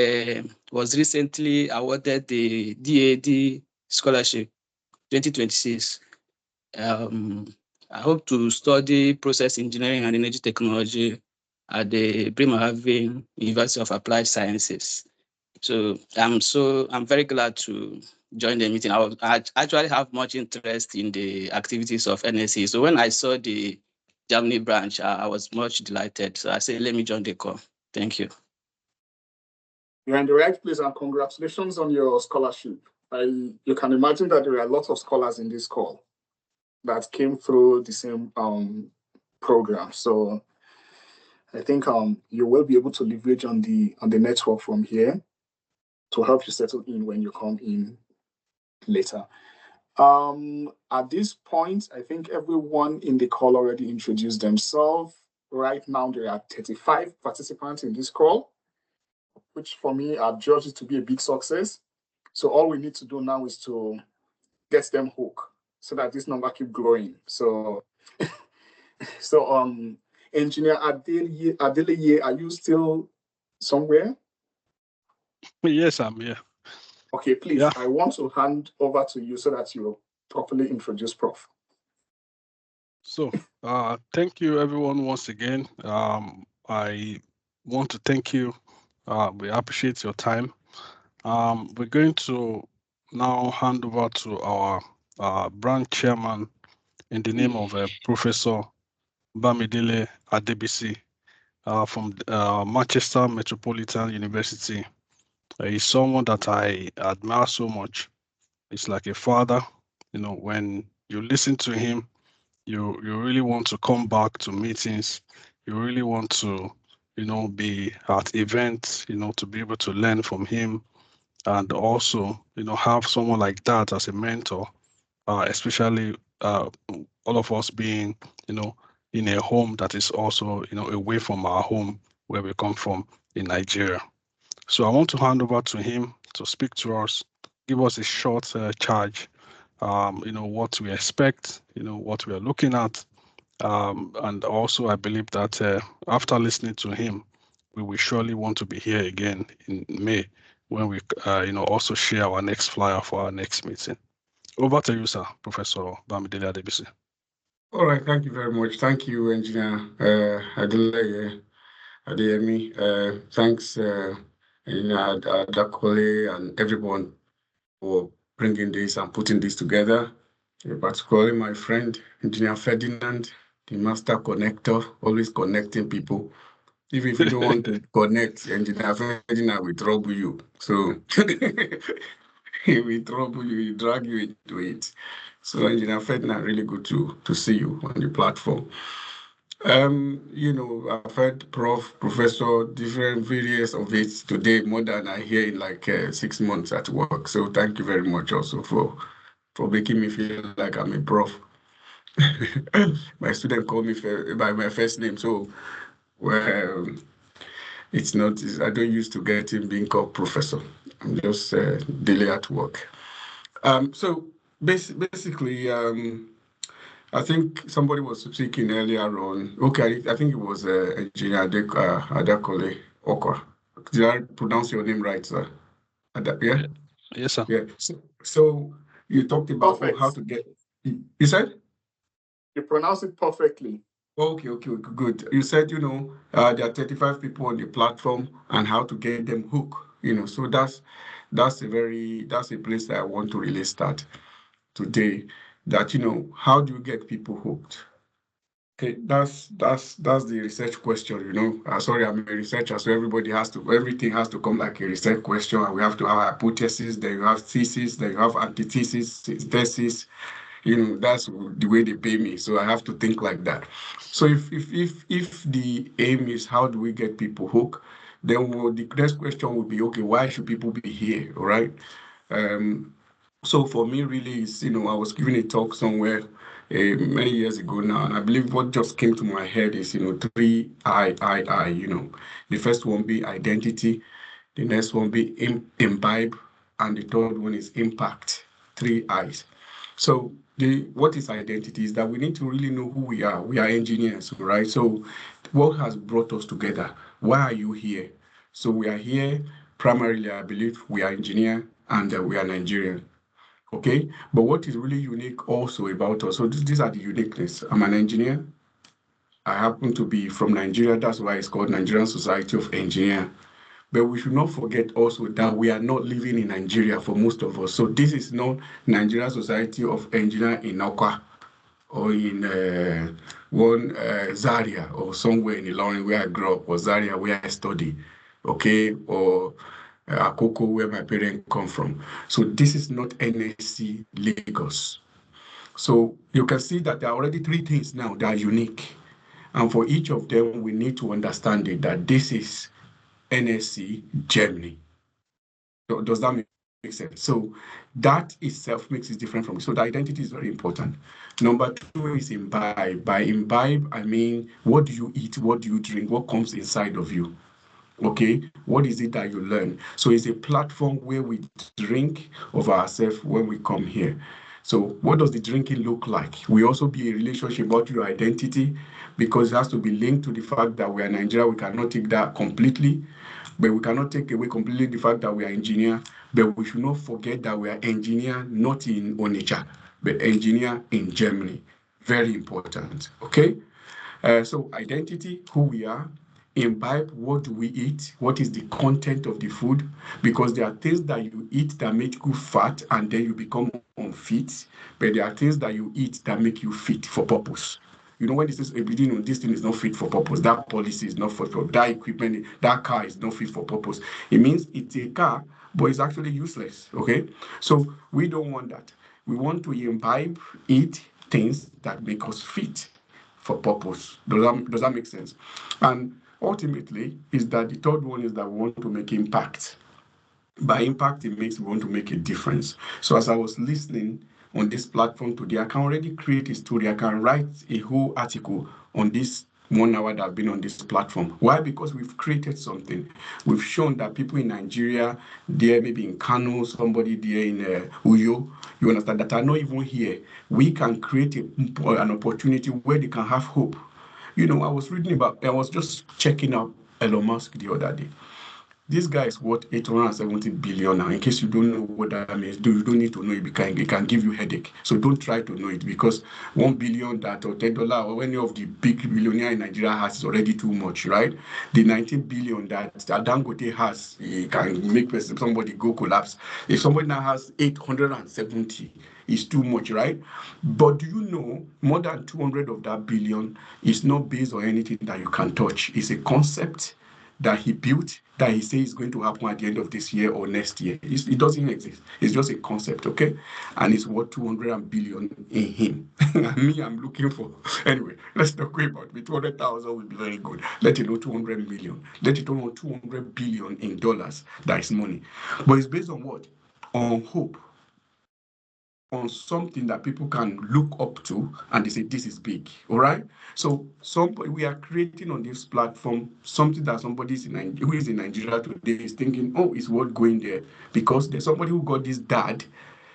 was recently awarded the DAD scholarship 2026. I hope to study process engineering and energy technology at the Bremerhaven University of Applied Sciences. So I'm very glad to join the meeting. I actually have much interest in the activities of NSE. So when I saw the Germany branch, I was much delighted. So I said, let me join the call. Thank you. You're in the right place, and congratulations on your scholarship. You can imagine that there are lots of scholars in this call that came through the same program. So I think you will be able to leverage on the network from here to help you settle in when you come in later. At this point, I think everyone in the call already introduced themselves. Right now, there are 35 participants in this call, which for me, I've judged it to be a big success. So all we need to do now is to get them hooked so that this number keep growing. So, Engineer Adeleye, are you still somewhere? Yes, I'm here. Okay, please, I want to hand over to you so that you properly introduce Prof. So, thank you everyone once again. I want to thank you. We appreciate your time. We're going to now hand over to our branch chairman in the name of Professor Bamidele Adebisi from Manchester Metropolitan University. He's someone that I admire so much. He's like a father. You know, when you listen to him, you really want to come back to meetings. You really want to, be at events, to be able to learn from him, and also, have someone like that as a mentor, especially all of us being, in a home that is also, away from our home where we come from in Nigeria. So I want to hand over to him to speak to us, give us a short charge, what we expect, what we are looking at. And also, I believe that after listening to him, we will surely want to be here again in May when we, also share our next flyer for our next meeting. Over to you, sir, Professor Bamidele Adebisi. All right, thank you very much. Thank you, Engineer Adeleye Adeyemi. Thanks, Engineer Adakole and everyone for bringing this and putting this together. Particularly my friend, Engineer Ferdinand, the master connector, always connecting people. Even if you don't want to connect, Engineer Ferdinand will trouble you. So he will trouble you, he drag you into it. So Engineer Ferdinand, really good to see you on the platform. I've heard Professor, different various of it today, more than I hear in like 6 months at work. So thank you very much also for making me feel like I'm a prof. My student called me by my first name, so well, it's not. I don't used to get him being called professor. I'm just daily at work. So basically, I think somebody was speaking earlier on. Okay, I think it was Engineer Adakole Okwa. Did I pronounce your name right, sir? Yeah? Yes, sir. Yeah. So you talked about how to get. You said? You pronounced it perfectly. Okay, good. You said, there are 35 people on the platform and how to get them hooked, so that's a place that I want to really start today, that, how do you get people hooked? Okay, that's the research question, you know. Sorry, I'm a researcher, so everything has to come like a research question, and we have to have hypothesis, then you have thesis, then you have antithesis, thesis. You know, that's the way they pay me, so I have to think like that. So if the aim is how do we get people hooked, then the next question would be, okay, why should people be here, all right? Um, so for me, really, is, you know, I was giving a talk somewhere many years ago now, and I believe what just came to my head is, you know, three I. You know, the first one be identity, the next one be imbibe, and the third one is impact. Three I's. So what is identity is that we need to really know who we are. We are engineers, right? So what has brought us together? Why are you here? So we are here primarily, I believe, we are engineer and we are Nigerian. Okay, but what is really unique also about us? So these are the uniqueness. I'm an engineer. I happen to be from Nigeria. That's why it's called Nigerian Society of Engineers. But we should not forget also that we are not living in Nigeria for most of us. So this is not Nigerian Society of Engineers in Okwa or in Zaria or somewhere in Ilorin where I grew up, or Zaria where I study, okay, or Akoko where my parents come from. So this is not NSC Lagos. So you can see that there are already three things now that are unique. And for each of them, we need to understand it, that this is NSC Germany. Does that make sense? So that itself makes it different from it. So the identity is very important. Number two is imbibe. By imbibe, I mean, what do you eat? What do you drink? What comes inside of you? Okay, what is it that you learn? So it's a platform where we drink of ourselves when we come here. So what does the drinking look like? We also be a relationship about your identity, because it has to be linked to the fact that we are Nigeria. We cannot take that completely, but we cannot take away completely the fact that we are engineer. But we should not forget that we are engineer not in Onitsha, but engineer in Germany. Very important. Okay. So identity, who we are. Imbibe, what do we eat? What is the content of the food? Because there are things that you eat that make you fat and then you become unfit, but there are things that you eat that make you fit for purpose. You know, when this is, you know, this thing is not fit for purpose, that policy is not fit for that equipment, that car is not fit for purpose. It means it's a car, but it's actually useless. Okay, so we don't want that. We want to imbibe, eat things that make us fit for purpose. Does that make sense? And ultimately, is that the third one is that we want to make impact. By impact, it makes we want to make a difference. So as I was listening on this platform today, I can already create a story. I can write a whole article on this 1 hour that I've been on this platform. Why? Because we've created something. We've shown that people in Nigeria, there maybe in Kano, somebody there in Uyo, you understand, that are not even here. We can create an opportunity where they can have hope. You know, I was just checking out Elon Musk the other day. This guy is worth 870 billion now. In case you don't know what that means, you don't need to know it because it can give you headache. So don't try to know it, because 1 billion that or $10 or any of the big billionaire in Nigeria has is already too much, right? The 19 billion that Dangote has, it can make somebody go collapse. If somebody now has 870, it's too much, right? But do you know more than 200 of that billion is not based on anything that you can touch? It's a concept that he built that he says is going to happen at the end of this year or next year. It doesn't exist. It's just a concept, okay? And it's worth 200 billion in him. And me, I'm looking for. Anyway, let's not go about it. 200,000 would be very good. Let it know 200 million. Let it know 200 billion in dollars. That is money. But it's based on what? On hope. On something that people can look up to and they say this is big. All right, so we are creating on this platform something that somebody who is in Nigeria today is thinking, oh, it's worth going there, because there's somebody who got this dad,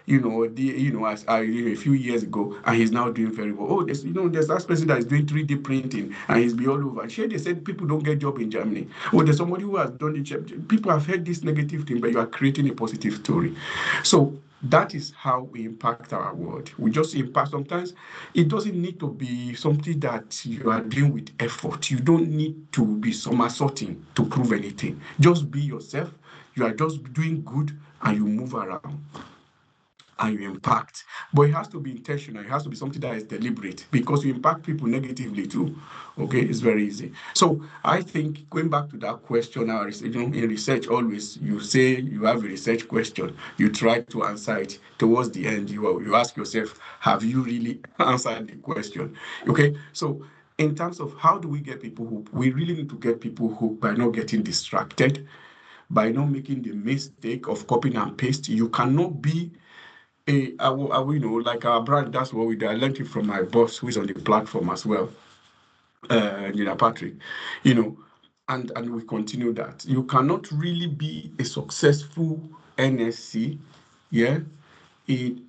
as a few years ago, and he's now doing very well. Oh, there's that person that is doing 3D printing and he's be all over. Sure, they said people don't get job in Germany. Oh, there's somebody who has done it. People have heard this negative thing, but you are creating a positive story. So that is how we impact our world. We just impact. Sometimes it doesn't need to be something that you are doing with effort. You don't need to be somersaulting to prove anything. Just be yourself. You are just doing good and you move around. and you impact. But it has to be intentional. It has to be something that is deliberate, because you impact people negatively too. Okay, it's very easy. So I think going back to that question, in research, always you say you have a research question, you try to answer it. Towards the end, you ask yourself, have you really answered the question? Okay, so in terms of how do we get people hooked, we really need to get people hooked by not getting distracted, by not making the mistake of copying and paste. You cannot be like our brand. That's what we do. I learned it from my boss, who is on the platform as well, Patrick. And we continue that. You cannot really be a successful NSC,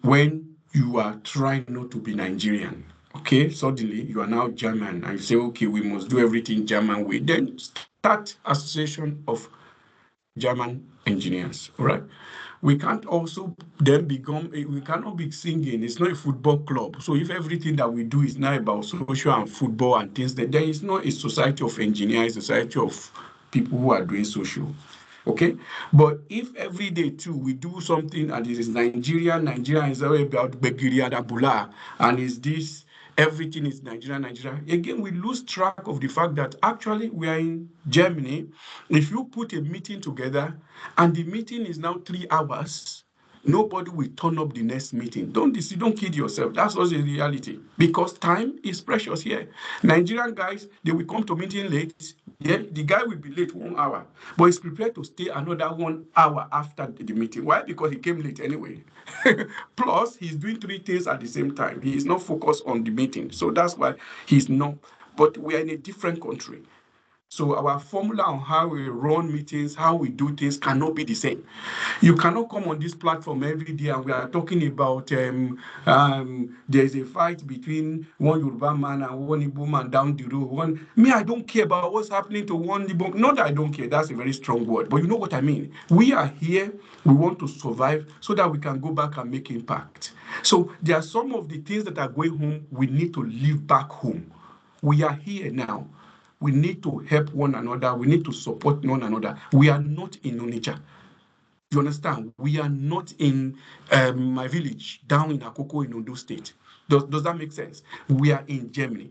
when you are trying not to be Nigerian. Okay, suddenly you are now German, and you say, okay, we must do everything German way. Then start association of German engineers. All right. We can't also then we cannot be singing. It's not a football club. So if everything that we do is now about social and football and things, then there is not a society of engineers, a society of people who are doing social. Okay. But if every day too we do something and it is Nigeria is all about Begiria Dabula, and is this everything is Nigeria. Again, we lose track of the fact that actually we are in Germany. If you put a meeting together and the meeting is now 3 hours, nobody will turn up the next meeting. Don't kid yourself. That's also the reality, because time is precious here. Nigerian guys, they will come to meeting late. Yeah, the guy will be late 1 hour, but he's prepared to stay another 1 hour after the meeting. Why? Because he came late anyway. Plus, he's doing 3 things at the same time. He is not focused on the meeting. So that's why he's not. But we are in a different country. So our formula on how we run meetings, how we do things cannot be the same. You cannot come on this platform every day and we are talking about there's a fight between one Yoruba man and one Igbo man down the road. I don't care about what's happening to one Igbo. Not that I don't care, that's a very strong word, but you know what I mean. We are here, we want to survive so that we can go back and make impact. So there are some of the things that are going home, we need to leave back home. We are here now. We need to help one another. We need to support one another. We are not in Onitsha. You understand? We are not in my village down in Akoko in Ondo State. Does that make sense? We are in Germany.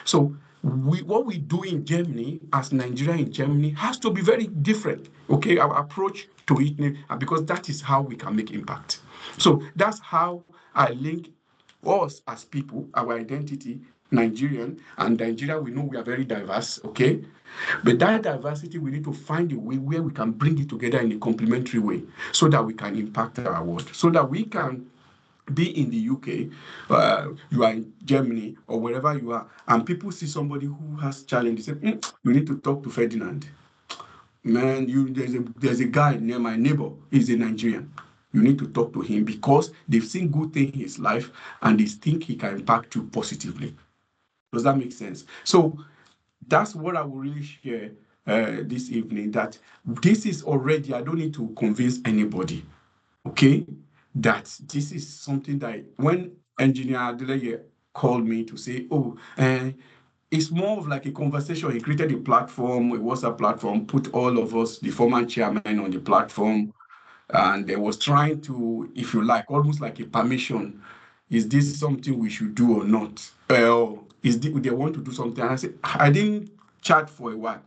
So what we do in Germany as Nigeria in Germany has to be very different. Okay, our approach to it, because that is how we can make impact. So that's how I link us as people, our identity, Nigerian, and Nigeria, we know we are very diverse, okay? But that diversity, we need to find a way where we can bring it together in a complementary way so that we can impact our world, so that we can be in the UK, you are in Germany or wherever you are, and people see somebody who has challenges, say, you need to talk to Ferdinand. Man, there's a guy near my neighbor, he's a Nigerian. You need to talk to him because they've seen good things in his life and they think he can impact you positively. Does that make sense? So that's what I will really share this evening, that this is already, I don't need to convince anybody, okay, that this is something that when Engineer Adeleye called me to say, it's more of like a conversation. He created a platform, a WhatsApp platform, put all of us, the former chairman, on the platform, and they was trying to, if you like, almost like a permission. Is this something we should do or not? They want to do something? And I said, I didn't chat for a while.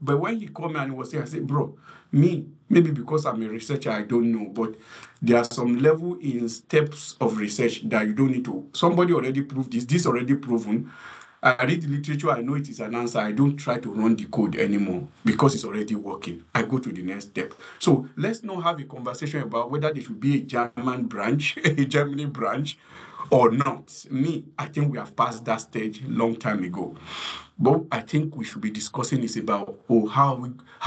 But when he called me and he was saying, I said, bro, maybe because I'm a researcher, I don't know, but there are some level in steps of research that you don't need to. Somebody already proved this already proven. I read the literature, I know it is an answer. I don't try to run the code anymore because it's already working. I go to the next step. So let's not have a conversation about whether there should be a German branch, a Germany branch, or not. I think we have passed that stage a long time ago. But I think we should be discussing is about how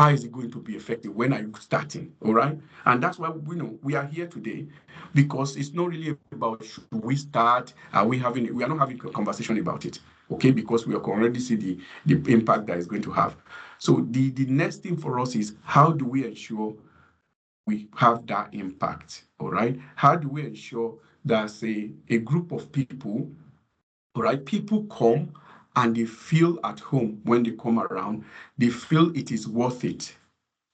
is it going to be effective? When are you starting? All right. And that's why we are here today, because it's not really about should we start, we are not having a conversation about it. Okay, because we can already see the impact that it's going to have. So the next thing for us is how do we ensure we have that impact? All right. How do we ensure that a group of people, all right, people come and they feel at home when they come around, they feel it is worth it.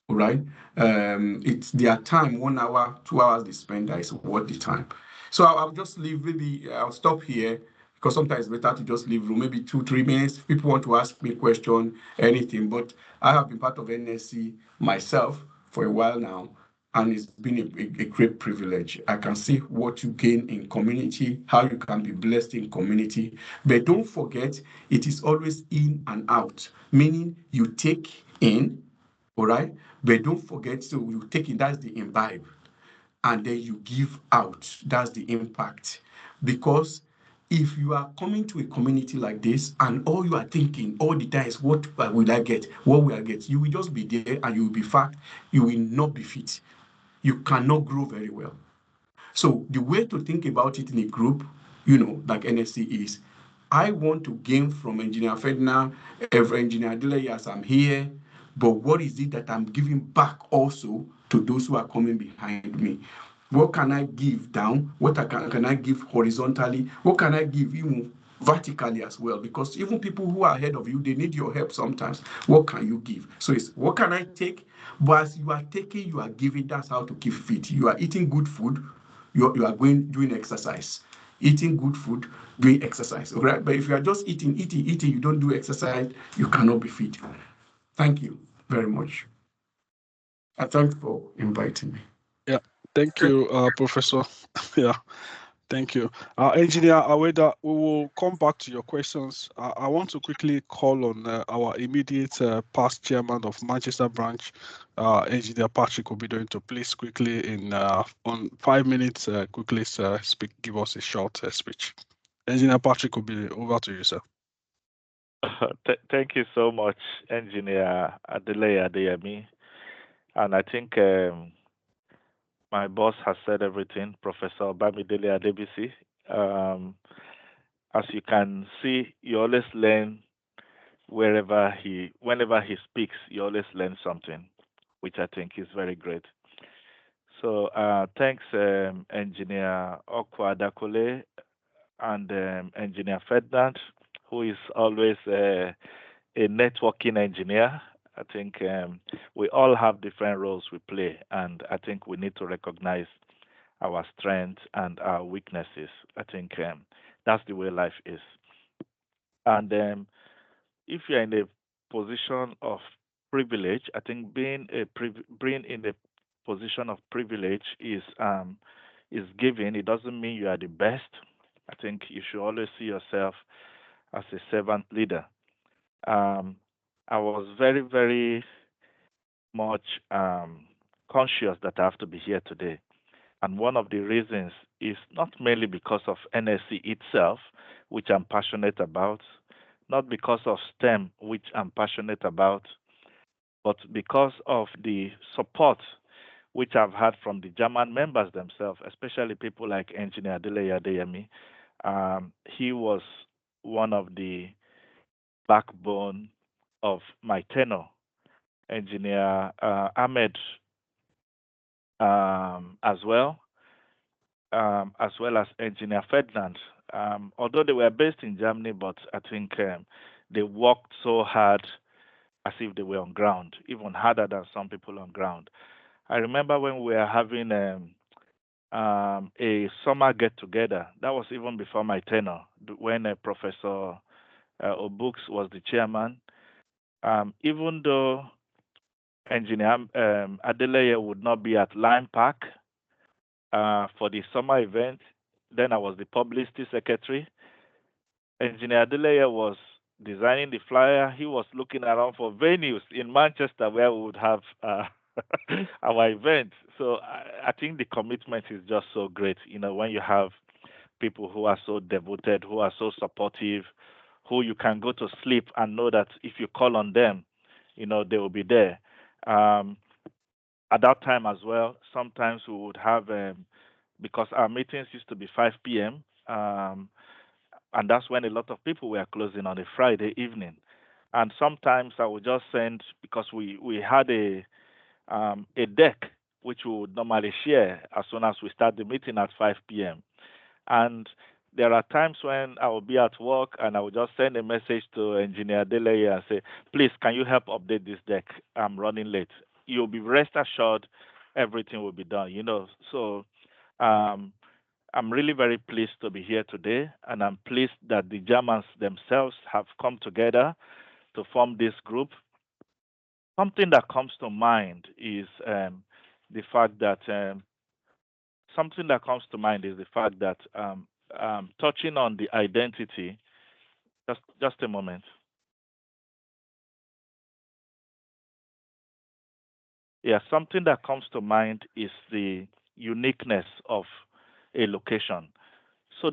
All right. It's their time, 1 hour, 2 hours they spend, that is worth the time. So I'll just leave, maybe I'll stop here because sometimes it's better to just leave room, maybe 2-3 minutes. If people want to ask me a question, anything. But I have been part of NSC myself for a while now, and it's been a great privilege. I can see what you gain in community, how you can be blessed in community. But don't forget, it is always in and out, meaning you take in, all right? But don't forget, so you take in, that's the imbibe, and then you give out. That's the impact. Because if you are coming to a community like this and all you are thinking all the time is what will I get? What will I get? You will just be there and you will be fat. You will not be fit. You cannot grow very well. So the way to think about it in a group, like NSC is, I want to gain from Engineer Ferdinand, every Engineer Delay as I'm here, but what is it that I'm giving back also to those who are coming behind me? What can I give down? What can I give horizontally? What can I give even vertically as well? Because even people who are ahead of you, they need your help sometimes. What can you give? So it's what can I take? But as you are taking, you are giving. That's how to keep fit. You are eating good food. You are doing exercise. Eating good food, doing exercise. All right. But if you are just eating, you don't do exercise, you cannot be fit. Thank you very much. And thanks for inviting me. Yeah, thank you, Professor. Yeah, thank you. Engineer Aweda, we will come back to your questions. I want to quickly call on our immediate past chairman of Manchester branch, Engineer Patrick Obidoyin, to please quickly on 5 minutes, quickly give us a short speech. Engineer Patrick Obidoyin, over to you, sir. Thank you so much, Engineer Adeleye Adeyemi. And I think my boss has said everything, Professor Bamidele Adebisi. As you can see, you always learn whenever he speaks, you always learn something, which I think is very great. So thanks, Engineer Okwa Dakole and Engineer Ferdinand, who is always a networking engineer. I think we all have different roles we play, and I think we need to recognize our strengths and our weaknesses. I think that's the way life is. And if you're in a position of privilege, I think being in a position of privilege is given. It doesn't mean you are the best. I think you should always see yourself as a servant leader. I was very, very much conscious that I have to be here today. And one of the reasons is not mainly because of NSC itself, which I'm passionate about, not because of STEM, which I'm passionate about, but because of the support which I've had from the German members themselves, especially people like Engineer Adeleye Adeyemi. He was one of the backbone of my tenure. Engineer Ahmed as well as Engineer Ferdinand. Although they were based in Germany, but I think they worked so hard as if they were on ground, even harder than some people on ground. I remember when we were having a summer get-together. That was even before my tenure, when Professor Obux was the chairman. Even though Engineer Adeleye would not be at Lime Park for the summer event, then I was the publicity secretary. Engineer Adeleye was designing the flyer. He was looking around for venues in Manchester where we would have our event. So I think the commitment is just so great. When you have people who are so devoted, who are so supportive, who you can go to sleep and know that if you call on them, they will be there. At that time as well, sometimes we would have, because our meetings used to be 5 p.m., and that's when a lot of people were closing on a Friday evening. And sometimes I would just send, because we had a deck which we would normally share as soon as we start the meeting at 5 p.m. And there are times when I will be at work and I will just send a message to Engineer Adeleye and say, please, can you help update this deck? I'm running late. You'll be rest assured everything will be done, So I'm really very pleased to be here today, and I'm pleased that the Germans themselves have come together to form this group. Something that comes to mind is the fact that touching on the identity. Just a moment. Yeah, something that comes to mind is the uniqueness of a location. So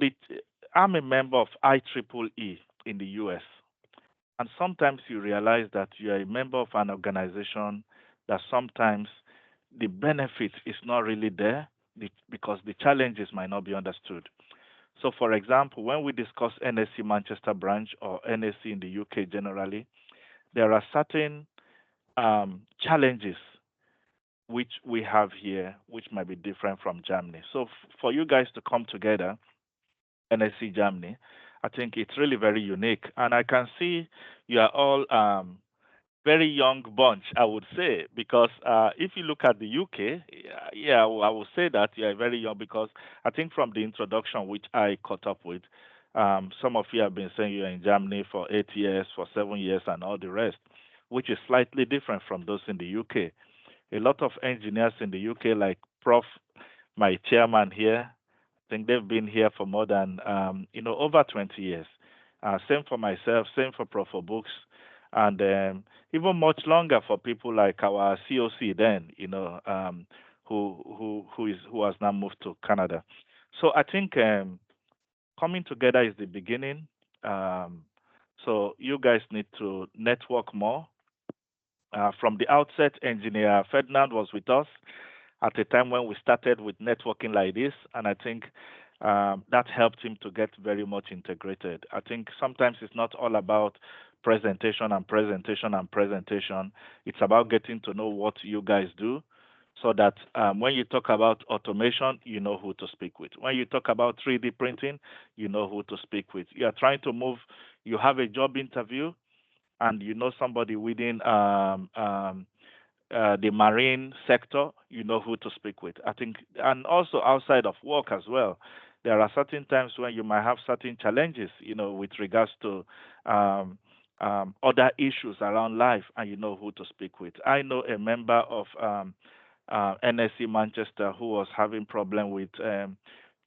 I'm a member of IEEE in the US, and sometimes you realize that you are a member of an organization that sometimes the benefit is not really there because the challenges might not be understood. So, for example, when we discuss NSC Manchester branch or NSC in the UK generally, there are certain challenges which we have here, which might be different from Germany. So, for you guys to come together, NSC Germany, I think it's really very unique. And I can see you are all very young bunch, I would say, because if you look at the UK, yeah, I would say that you are very young because I think from the introduction which I caught up with, some of you have been saying you're in Germany for 8 years, for 7 years, and all the rest, which is slightly different from those in the UK. A lot of engineers in the UK, like Prof, my chairman here, I think they've been here for more than over 20 years. Same for myself, same for Prof Books, and even much longer for people like our COC then, who has now moved to Canada. So I think coming together is the beginning. So you guys need to network more. From the outset, Engineer Ferdinand was with us at a time when we started with networking like this, and I think that helped him to get very much integrated. I think sometimes it's not all about presentation and presentation and presentation. It's about getting to know what you guys do so that when you talk about automation, you know who to speak with. When you talk about 3D printing, you know who to speak with. You are trying to move, you have a job interview, and you know somebody within the marine sector, you know who to speak with. I think, and also outside of work as well, there are certain times when you might have certain challenges, with regards to other issues around life, and you know who to speak with. I know a member of NSC Manchester who was having problem with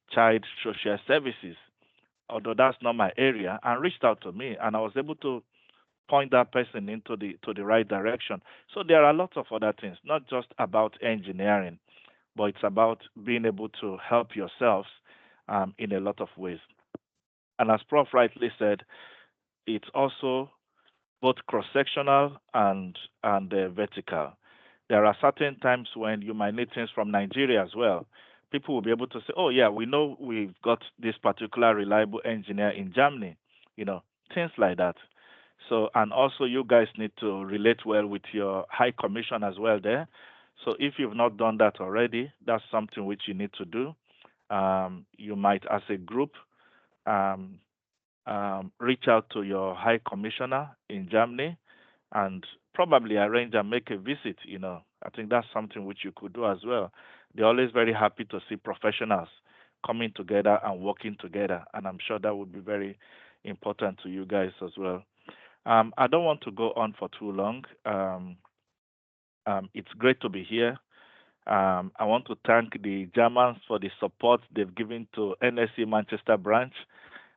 child social services, although that's not my area, and reached out to me, and I was able to point that person into the right direction. So there are lots of other things, not just about engineering, but it's about being able to help yourselves in a lot of ways. And as Prof rightly said, it's also both cross-sectional and vertical. There are certain times when you might need things from Nigeria as well. People will be able to say, "Oh yeah, we know we've got this particular reliable engineer in Germany," things like that. So, and also you guys need to relate well with your high commission as well there. So if you've not done that already, that's something which you need to do. You might, as a group, reach out to your high commissioner in Germany and probably arrange and make a visit. I think that's something which you could do as well. They're always very happy to see professionals coming together and working together, and I'm sure that would be very important to you guys as well. I don't want to go on for too long. It's great to be here. I want to thank the Germans for the support they've given to NSC Manchester branch,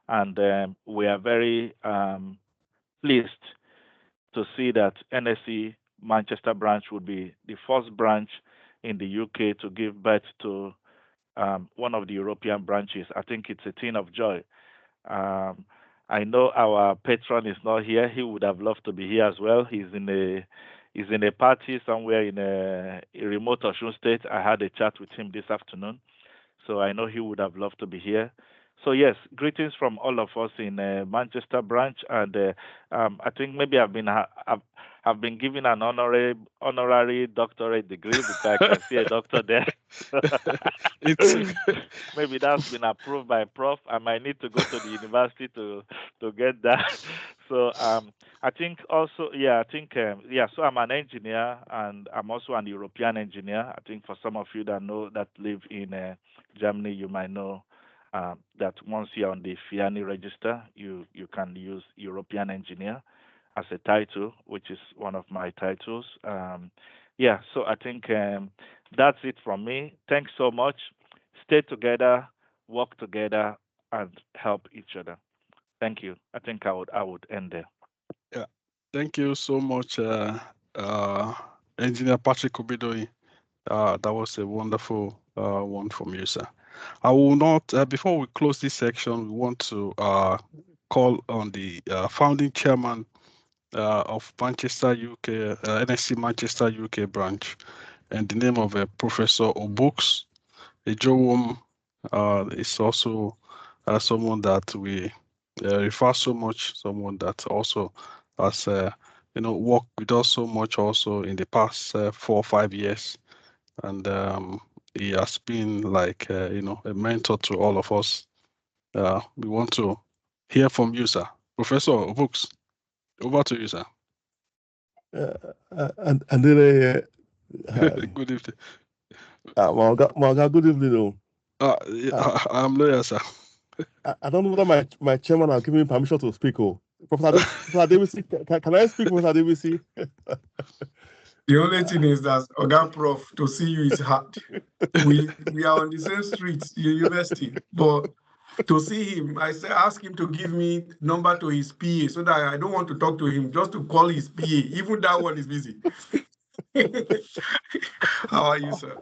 and we are very pleased to see that NSC Manchester branch would be the first branch in the UK to give birth to one of the European branches. I think it's a thing of joy. I know our patron is not here. He would have loved to be here as well. He's in a party somewhere in a remote Osun state. I had a chat with him this afternoon, so I know he would have loved to be here. So yes, greetings from all of us in Manchester branch, and I think maybe I've been given an honorary doctorate degree because I can see a doctor there. Maybe that's been approved by Prof. I might need to go to the university to get that. So I think also, so I'm an engineer, and I'm also an European engineer. I think for some of you that live in Germany, you might know that once you're on the FIANI register, you can use European engineer as a title, which is one of my titles. Yeah, so I think that's it from me. Thanks so much. Stay together, work together, and help each other. Thank you. I think I would end there. Yeah, thank you so much, Engineer Patrick Obidoyi. That was a wonderful one from you, sir. I will not, before we close this section, we want to call on the founding chairman of Manchester, UK, NSC Manchester, UK branch, and the name of Professor Obuks Ejowom is also someone that we refer so much, someone that also has, worked with us so much also in the past 4 or 5 years. And he has been like, a mentor to all of us. We want to hear from you, sir. Professor Obuks, over to you, sir. And then Good evening. Good evening. I'm lawyer, sir. I don't know whether my chairman has given me permission to speak. Professor Davis, can I speak, Professor Davis? The only thing is that Oga Prof, to see you is hard. We are on the same street, university, but to see him, ask him to give me number to his PA so that I don't want to talk to him, just to call his PA. Even that one is busy. How are you, sir?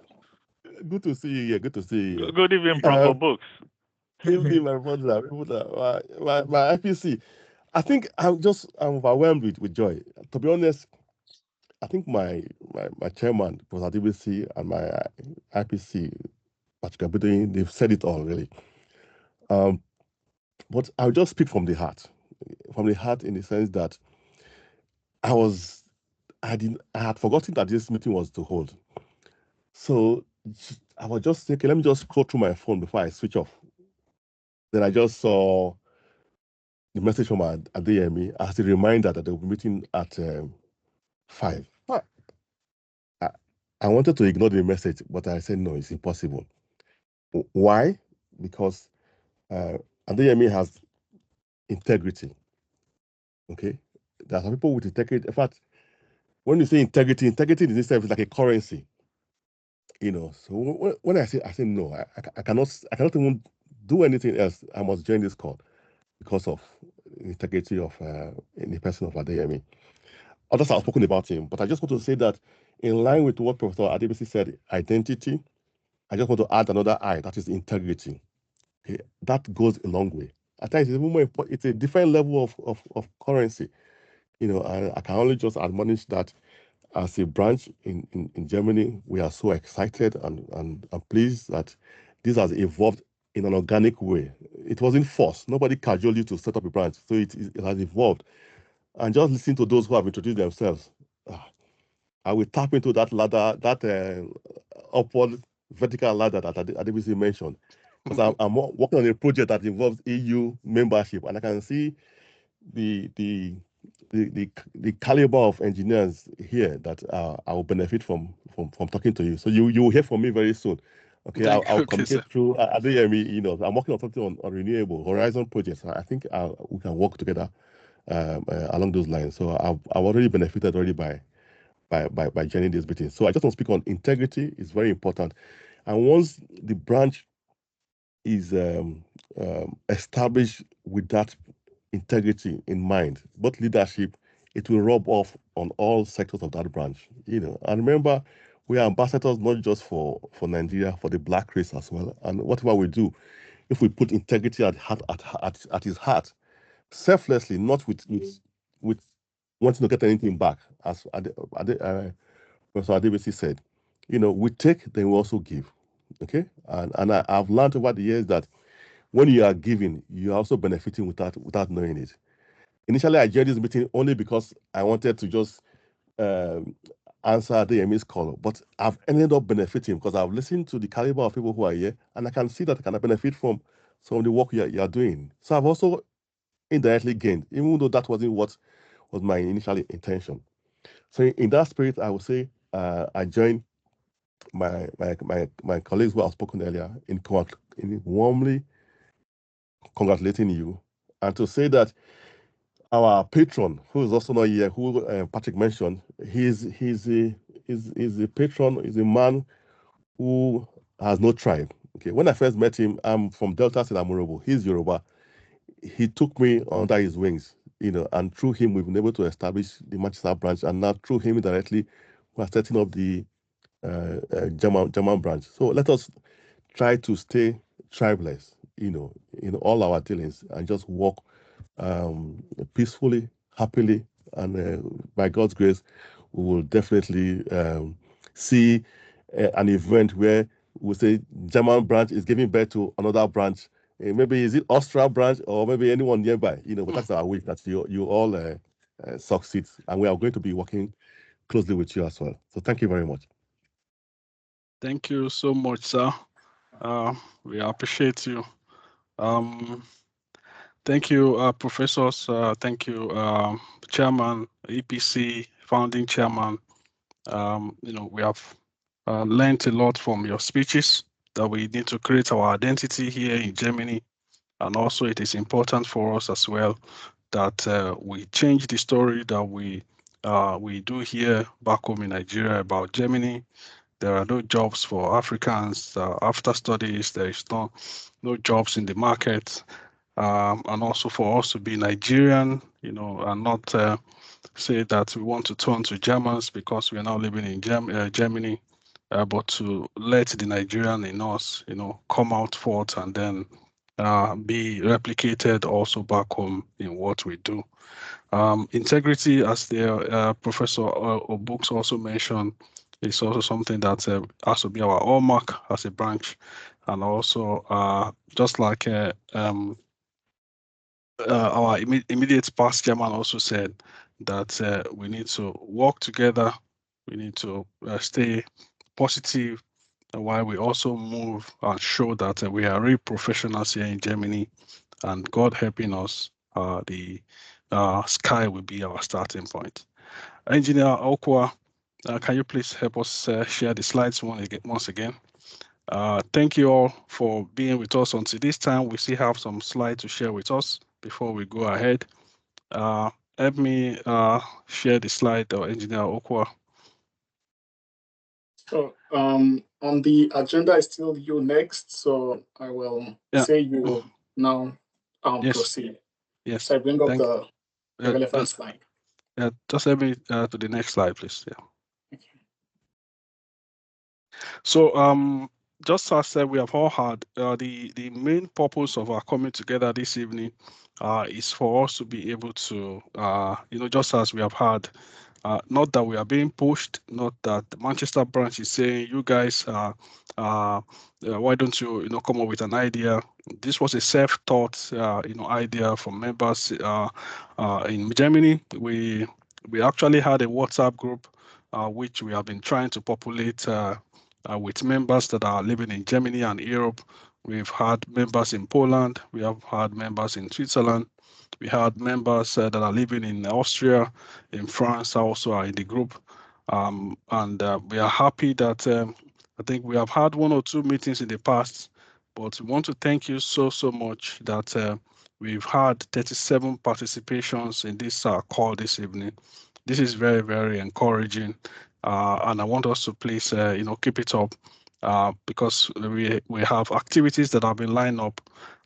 Good to see you here. Good to see you here. Good evening, Prof. Books. Good evening, my brother. My IPC. I think I'm overwhelmed with joy. To be honest, I think my chairman, Professor DBC, and my IPC, Patrick Obidoyi, they've said it all really. But I'll just speak from the heart in the sense that I had forgotten that this meeting was to hold. So I was just thinking, let me just scroll through my phone before I switch off. Then I just saw the message from Adeyemi as a reminder that they'll be meeting at 5. I wanted to ignore the message, but I said, no, it's impossible. Why? Because Adeyemi has integrity. Okay? There are some people with integrity. In fact, when you say integrity in itself is like a currency. So when I say no, I cannot even do anything else. I must join this call because of the integrity of in the person of Adeyemi. Others have spoken about him, but I just want to say that in line with what Professor Adebisi said, identity, I just want to add another I, that is integrity. Okay? That goes a long way. At times, it's even more important. It's a different level of currency. I can only just admonish that as a branch in Germany, we are so excited and pleased that this has evolved in an organic way. It wasn't forced. Nobody cajoled you to set up a branch. So it has evolved. And just listen to those who have introduced themselves. I will tap into that ladder, that upward vertical ladder that Adebisi mentioned. Because I'm working on a project that involves EU membership, and I can see the caliber of engineers here that I will benefit from talking to you. So you will hear from me very soon. Okay, I'll communicate through Adeyemi. I'm working on something on renewable horizon projects. I think we can work together along those lines. So I've already benefited by joining this meeting. So I just want to speak on integrity. It's very important. And once the branch is established with that integrity in mind, but leadership, it will rub off on all sectors of that branch. And remember, we are ambassadors not just for Nigeria, for the black race as well. And whatever we do, if we put integrity at his heart, selflessly, not with wanting to get anything back, as Professor Adebisi said, we take, then we also give. Okay, and I've learned over the years that when you are giving, you are also benefiting without knowing it. Initially, I joined this meeting only because I wanted to just answer the Emi's call, but I've ended up benefiting because I've listened to the caliber of people who are here, and I can see that I can benefit from some of the work you are doing. So I've also indirectly gained, even though that wasn't what was my initial intention. So in that spirit, I would say I joined my colleagues who have spoken earlier in warmly congratulating you and to say that our patron, who is also not here, who Patrick mentioned, he's a patron, is a man who has no tribe. Okay, when I first met him, I'm from Delta State, Amorobo. He's Yoruba. He took me under his wings, and through him, we've been able to establish the Manchester branch, and now through him directly, we're setting up the German branch. So let us try to stay tribeless, in all our dealings, and just work peacefully, happily, and by God's grace, we will definitely see an event where we say German branch is giving birth to another branch. Maybe is it Austria branch or maybe anyone nearby, but that's our wish that you all succeed, and we are going to be working closely with you as well. So thank you very much. Thank you so much, sir. We appreciate you. Thank you, professors. Thank you, chairman, EPC, founding chairman. We have learned a lot from your speeches that we need to create our identity here in Germany. And also it is important for us as well that we change the story that we do here back home in Nigeria about Germany. There are no jobs for Africans. After studies, there is no jobs in the market. And also for us to be Nigerian, and not say that we want to turn to Germans because we are now living in Germany, but to let the Nigerian in us, come out forth and then be replicated also back home in what we do. Integrity, as the Professor Obooks also mentioned, is also something that has to be our hallmark as a branch. And also, just like our immediate past chairman also said, that we need to work together, we need to stay positive, while we also move and show that we are real professionals here in Germany, and God helping us, the sky will be our starting point. Engineer Okwa, can you please help us share the slides once again? Thank you all for being with us until this time. We still have some slides to share with us before we go ahead. Help me share the slide, Engineer Okwa. So on the agenda is still you next, so I will say you now proceed. Yes. So I bring up the relevant slide. Yeah, just help me to the next slide, please. Yeah. So just as said, we have all had the main purpose of our coming together this evening is for us to be able to, just as we have had, not that we are being pushed, not that the Manchester branch is saying, you guys, why don't you, come up with an idea? This was a self-taught, idea from members in Germany. We actually had a WhatsApp group which we have been trying to populate with members that are living in Germany and Europe. We've had members in Poland. We have had members in Switzerland. We had members that are living in Austria, in France also are in the group. And we are happy that I think we have had 1 or 2 meetings in the past, but we want to thank you so much that we've had 37 participations in this call this evening. This is very, very encouraging. And I want us to please, keep it up because we have activities that have been lined up.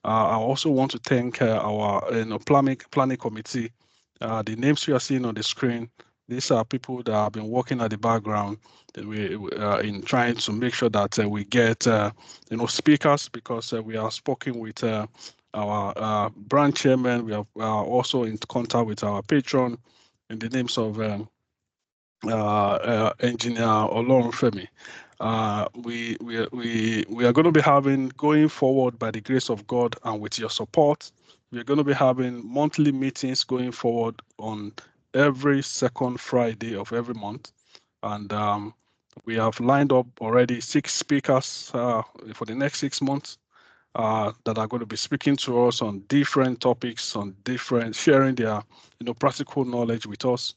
I also want to thank our planning committee. The names we are seeing on the screen, these are people that have been working at the background in trying to make sure that we get speakers, because we are speaking with our branch chairman. We are also in contact with our patron in the names of Engineer Olorunfemi. We are going to be having, going forward by the grace of God and with your support, we're going to be having monthly meetings going forward on every second Friday of every month. And we have lined up already 6 speakers for the next 6 months that are going to be speaking to us on different topics, sharing their practical knowledge with us.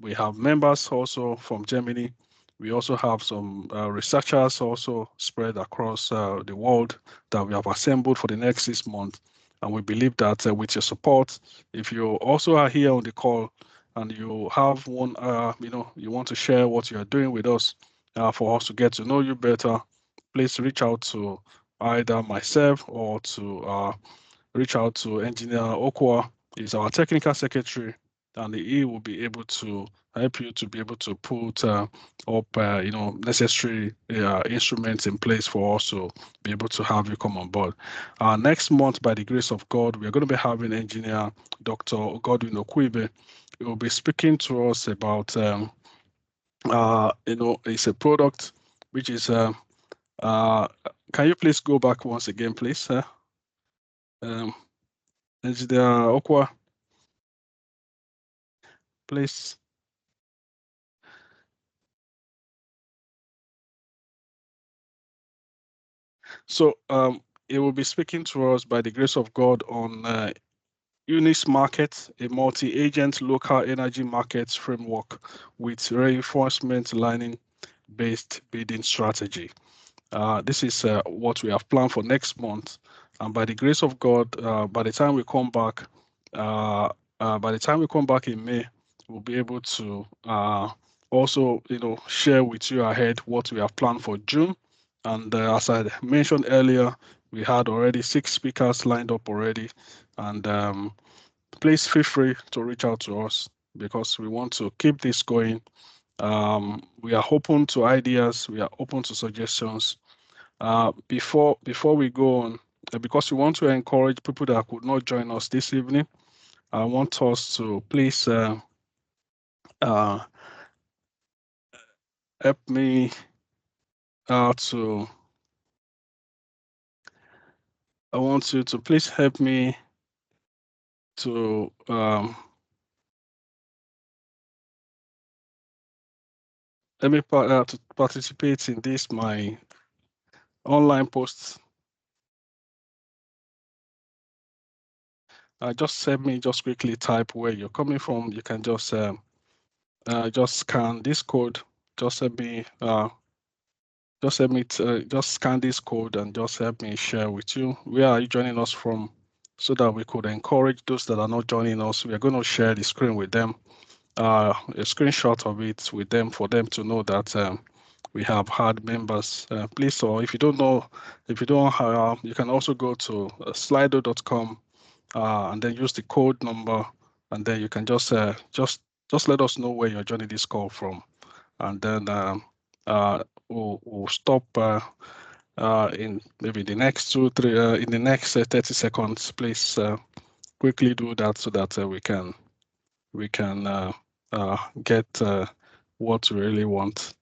We have members also from Germany. We also have some researchers also spread across the world that we have assembled for the next 6 months. And we believe that with your support, if you also are here on the call and you have one, you want to share what you are doing with us for us to get to know you better, please reach out to either myself or to reach out to Engineer Okwa. He's our technical secretary, and he will be able to help you to be able to put up, necessary instruments in place for us to be able to have you come on board. Next month, by the grace of God, we are going to be having Engineer Dr. Godwin Okwibe. He will be speaking to us about, it's a product which is, can you please go back once again, please? Engineer Okwa, please. So he will be speaking to us by the grace of God on Unis Market, a multi-agent local energy markets framework with reinforcement learning-based bidding strategy. This is what we have planned for next month, and by the grace of God, by the time we come back, in May, we'll be able to also, share with you ahead what we have planned for June. And as I mentioned earlier, we had already 6 speakers lined up already, and please feel free to reach out to us because we want to keep this going. We are open to ideas, we are open to suggestions. Before we go on, because we want to encourage people that could not join us this evening, I want us to please help me I want you to please help me to let me to participate in this my online posts. Just help me just quickly type where you're coming from. You can just scan this code. Just help me just scan this code and just help me share with you. Where are you joining us from, so that we could encourage those that are not joining us. We are going to share the screen with them, a screenshot of it with them for them to know that we have had members. Please, or if you don't know, you can also go to slido.com and then use the code number, and then you can just let us know where you're joining this call from, and then we'll stop in maybe the next 2-3 in the next 30 seconds. Please quickly do that so that we can get what we really want.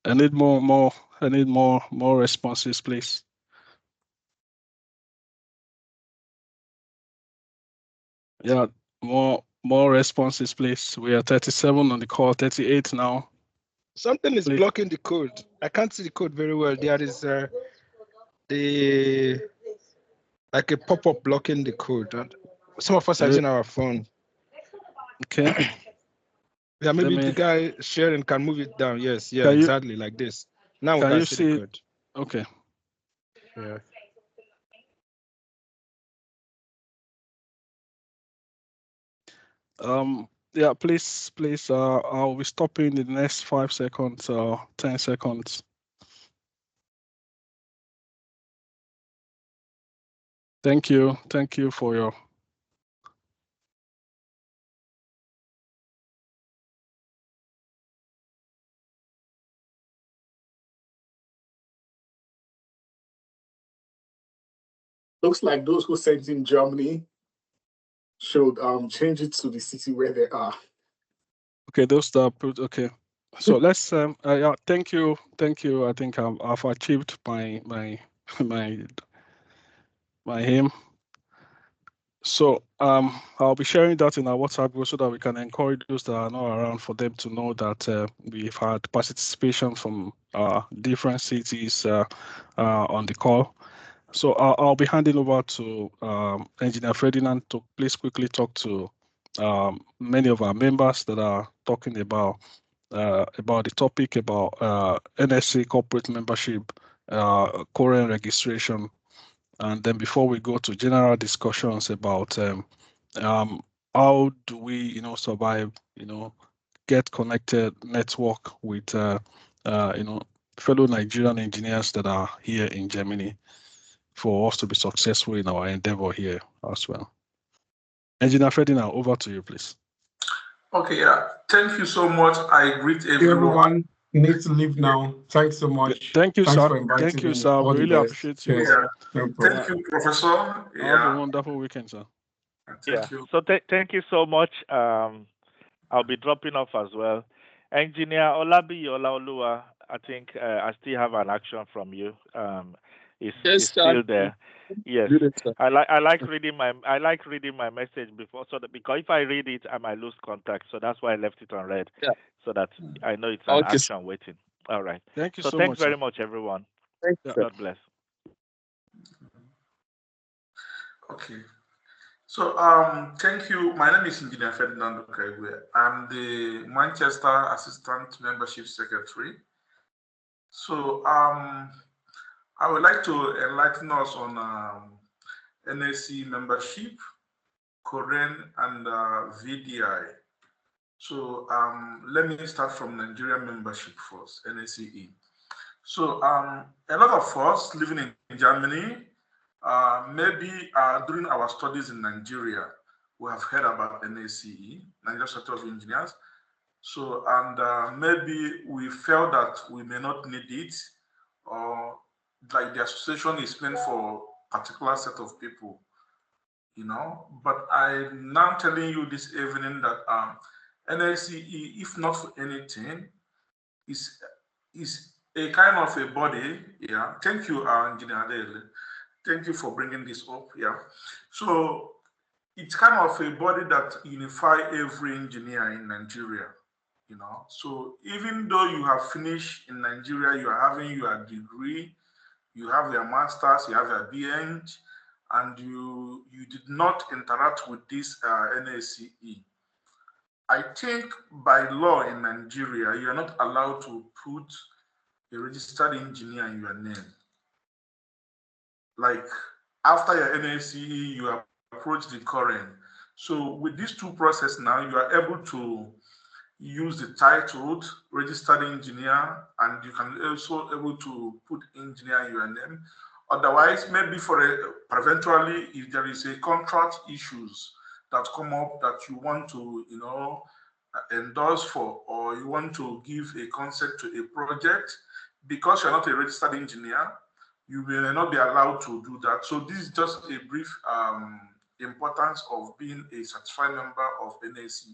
I need more responses, please. Yeah, more responses, please. We are 37 on the call, 38 now. Something is blocking the code. I can't see the code very well. There is like a pop-up blocking the code. And some of us are using our phone. Okay. Yeah, maybe the guy sharing can move it down. Yes, yeah, exactly like this. Now we can see the code. Okay. Yeah. Yeah, please, I'll be stopping in the next 5 seconds or 10 seconds. Thank you for your Looks like those who sent in Germany should change it to the city where they are. Okay, those that put okay. So let's yeah, thank you. I think I've achieved my aim. So I'll be sharing that in our WhatsApp group so that we can encourage those that are not around for them to know that we've had participation from different cities on the call. So I'll be handing over to Engineer Ferdinand to please quickly talk to many of our members that are talking about about the topic about NSC corporate membership, current registration, and then before we go to general discussions about how do we, survive, get connected, network with, fellow Nigerian engineers that are here in Germany for us to be successful in our endeavor here as well. Engineer Ferdinand, over to you, please. Okay, yeah. Thank you so much. I greet everyone. Need to leave now. Thanks so much. Thank you, Thanks sir. for inviting Thank you, me. sir. All We the really best. appreciate you. Yeah. No problem. Thank you, Professor. Have a wonderful weekend, sir. Thank you. So thank you so much. I'll be dropping off as well. Engineer Olabi Olaoluwa, I think I still have an action from you. Is still there. Yes, I like reading my message before, so that because if I read it, I might lose contact. So that's why I left it on red, so that I know it's an action waiting. All right. Thank you so thanks much, very sir. much, everyone. God bless. Okay. So thank you. My name is Engineer Ferdinand Okaigwe. I'm the Manchester Assistant Membership Secretary. So I would like to enlighten us on NSC membership, Korean, and VDI. So let me start from Nigerian membership first, NSCE. So a lot of us living in Germany, maybe during our studies in Nigeria, we have heard about NACE, Nigeria Society of Engineers. So, and maybe we felt that we may not need it, or like the association is meant for a particular set of people, But I'm now telling you this evening that NACE, if not for anything, is a kind of a body. Yeah. Thank you, Engineer Adele. Thank you for bringing this up. Yeah. So it's kind of a body that unifies every engineer in Nigeria. So even though you have finished in Nigeria, you are having your degree, you have your master's, you have your BEng, and you did not interact with this NACE. I think by law in Nigeria, you are not allowed to put a registered engineer in your name. Like after your NACE, you approach the current. So with these two processes now, you are able to use the title registered engineer, and you can also able to put engineer in your name. Otherwise, maybe eventually, if there is a contract issues that come up that you want to, endorse for, or you want to give a consent to a project, because you're not a registered engineer, you will not be allowed to do that. So this is just a brief importance of being a certified member of NACE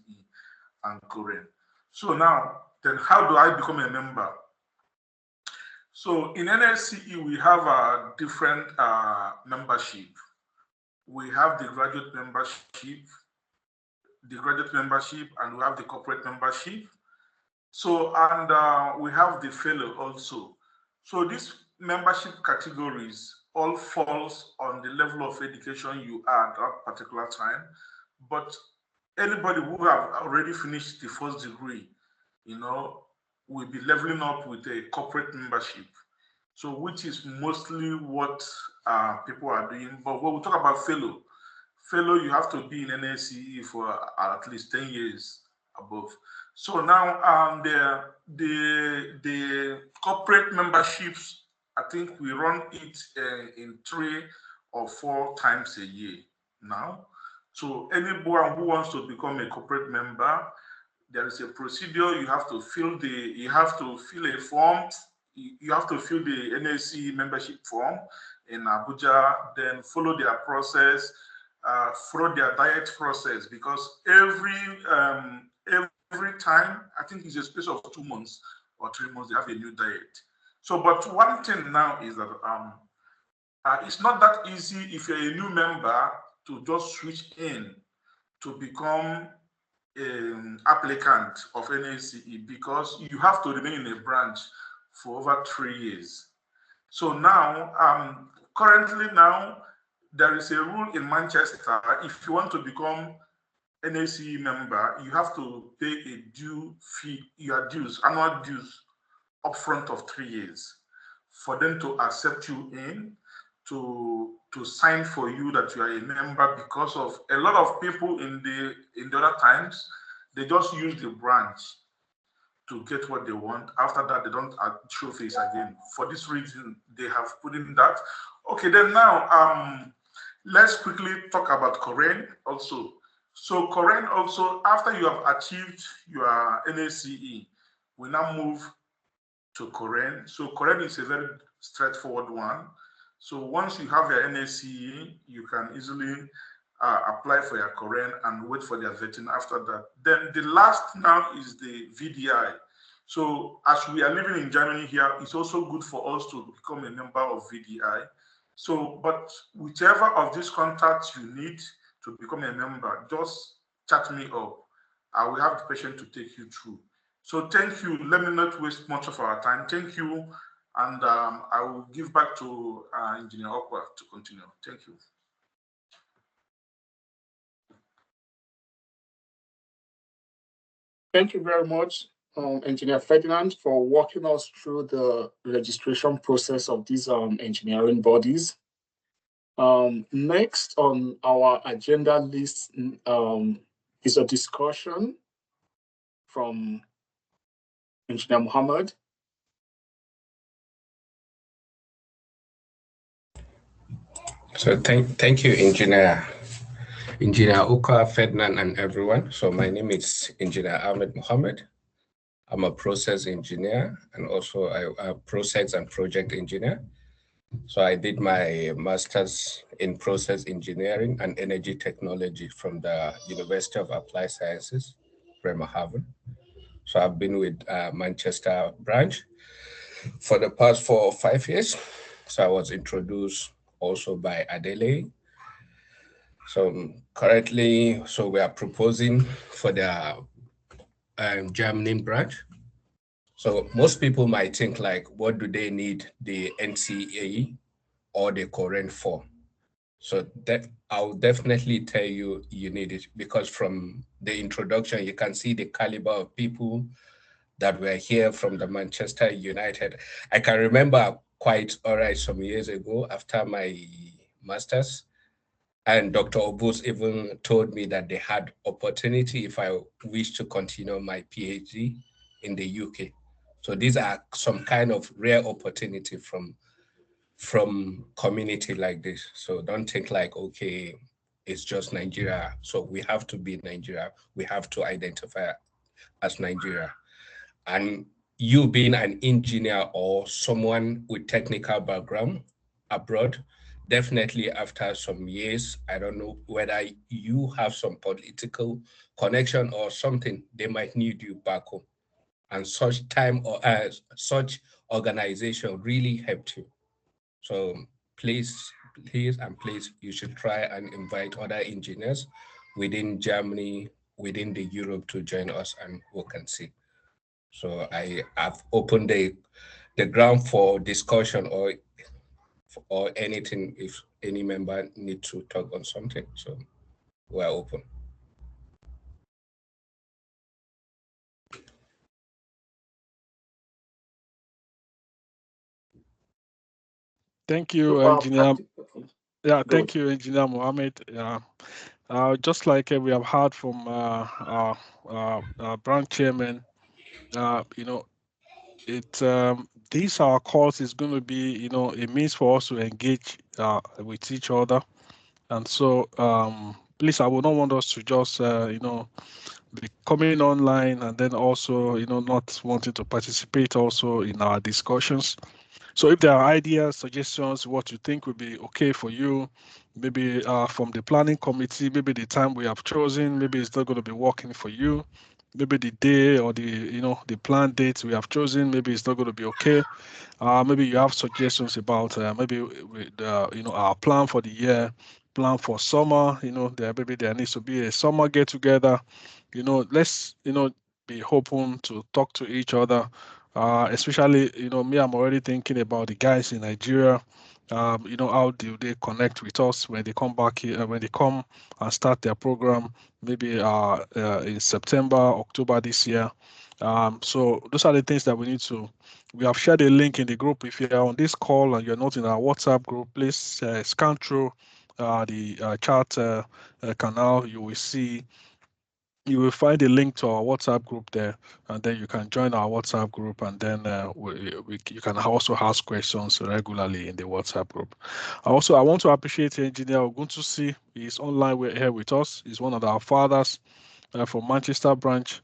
and Korean. So now, then how do I become a member? So in NSCE, we have a different membership. We have the graduate membership, and we have the corporate membership. So, and we have the fellow also. So these membership categories all falls on the level of education you are at that particular time. But anybody who have already finished the first degree, will be leveling up with a corporate membership. So which is mostly what people are doing. But when we talk about fellow, you have to be in NSCE for at least 10 years above. So now the corporate memberships, I think we run it in 3 or 4 times a year now. So anyone who wants to become a corporate member, there is a procedure. You have to fill a form. You have to fill the NACE membership form in Abuja, then follow their process, follow their diet process, because every time, I think it's a space of 2 months or 3 months, they have a new diet. So, but one thing now is that it's not that easy if you're a new member to just switch in to become an applicant of NACE, because you have to remain in a branch for over 3 years. So now, currently now, there is a rule in Manchester. If you want to become NACE member, you have to pay a due fee, your dues, annual dues, upfront of 3 years for them to accept you in, to sign for you that you are a member, because of a lot of people in the other times, they just use the branch to get what they want. After that, they don't show face again. For this reason, they have put in that. Okay, then now, let's quickly talk about Koren also. So Koren also, after you have achieved your NACE, we now move to Koren. So Koren is a very straightforward one. So once you have your NACE, you can easily apply for your Koren and wait for their vetting after that. Then the last now is the VDI. So as we are living in Germany here, it's also good for us to become a member of VDI. So, but whichever of these contacts you need to become a member, just chat me up. I will have the patient to take you through. So thank you. Let me not waste much of our time. Thank you. And I will give back to Engineer Okwa to continue. Thank you. Thank you very much, Engineer Ferdinand, for walking us through the registration process of these engineering bodies. Next on our agenda list is a discussion from Engineer Mohammed. So thank you, Engineer Uka, Ferdinand, and everyone. So my name is Engineer Ahmed Mohammed. I'm a process engineer and also a process and project engineer. So I did my master's in process engineering and energy technology from the University of Applied Sciences, Bremerhaven. So I've been with Manchester branch for the past 4 or 5 years. So I was introduced also by Adele. So currently, so we are proposing for the Germany branch. So most people might think like, what do they need the NCA or the Koren for? So that I'll definitely tell you, you need it, because from the introduction, you can see the caliber of people that were here from the Manchester United. I can remember quite all right some years ago after my master's, and Dr. Obus even told me that they had opportunity if I wish to continue my PhD in the UK. So these are some kind of rare opportunity from community like this. So don't think like, okay, it's just Nigeria. So we have to be Nigeria. We have to identify as Nigeria. And you being an engineer or someone with technical background abroad, definitely after some years, I don't know whether you have some political connection or something, they might need you back home. And such time or such organization really helped you. So please, you should try and invite other engineers within Germany, within the Europe to join us and work and see. So I have opened the ground for discussion or anything if any member need to talk on something. So we're open. Thank you, Engineer. Yeah, thank you, Engineer Mohammed. Yeah. Just like we have heard from our branch chairman, you know, these our calls is going to be, you know, a means for us to engage with each other. And so, please, I would not want us to just, you know, be coming online and then also, you know, not wanting to participate also in our discussions. So if there are ideas, suggestions, what you think would be okay for you, maybe from the planning committee, maybe the time we have chosen, maybe it's not going to be working for you. Maybe the day or the, you know, the planned dates we have chosen, maybe it's not going to be okay. Maybe you have suggestions about maybe with, you know, our plan for the year, plan for summer, you know, maybe there needs to be a summer get together. You know, let's, you know, be open to talk to each other. Especially, you know, me, I'm already thinking about the guys in Nigeria. how do they connect with us when they come back here, when they come and start their program, maybe in September, October this year. So those are the things that we need to. We have shared a link in the group. If you are on this call and you're not in our WhatsApp group, please scan through the chat canal. You will find a link to our WhatsApp group there, and then you can join our WhatsApp group, and then you can also ask questions regularly in the WhatsApp group. I want to appreciate Engineer Oguntusi. He's online here with us. He's one of our fathers from Manchester branch.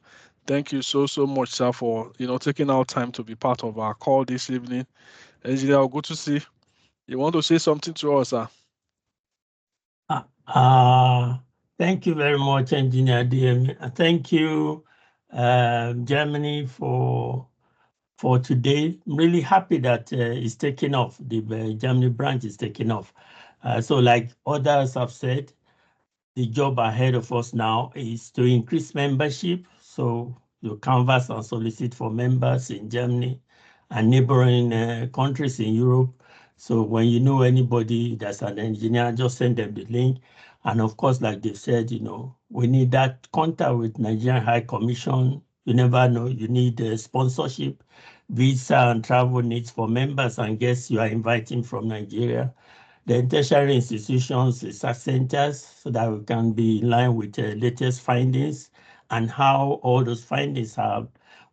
Thank you so much, sir, for taking our time to be part of our call this evening. Engineer Oguntusi, you want to say something to us, sir? Thank you very much, Engineer DM. Thank you, Germany, for today. I'm really happy that it's taking off. The Germany branch is taking off. So like others have said, the job ahead of us now is to increase membership. So you canvass and solicit for members in Germany and neighboring countries in Europe. So when you know anybody that's an engineer, just send them the link. And of course, like they said, we need that contact with Nigerian High Commission. You never know, you need sponsorship, visa and travel needs for members and guests you are inviting from Nigeria. The tertiary institutions, research centers, so that we can be in line with the latest findings and how all those findings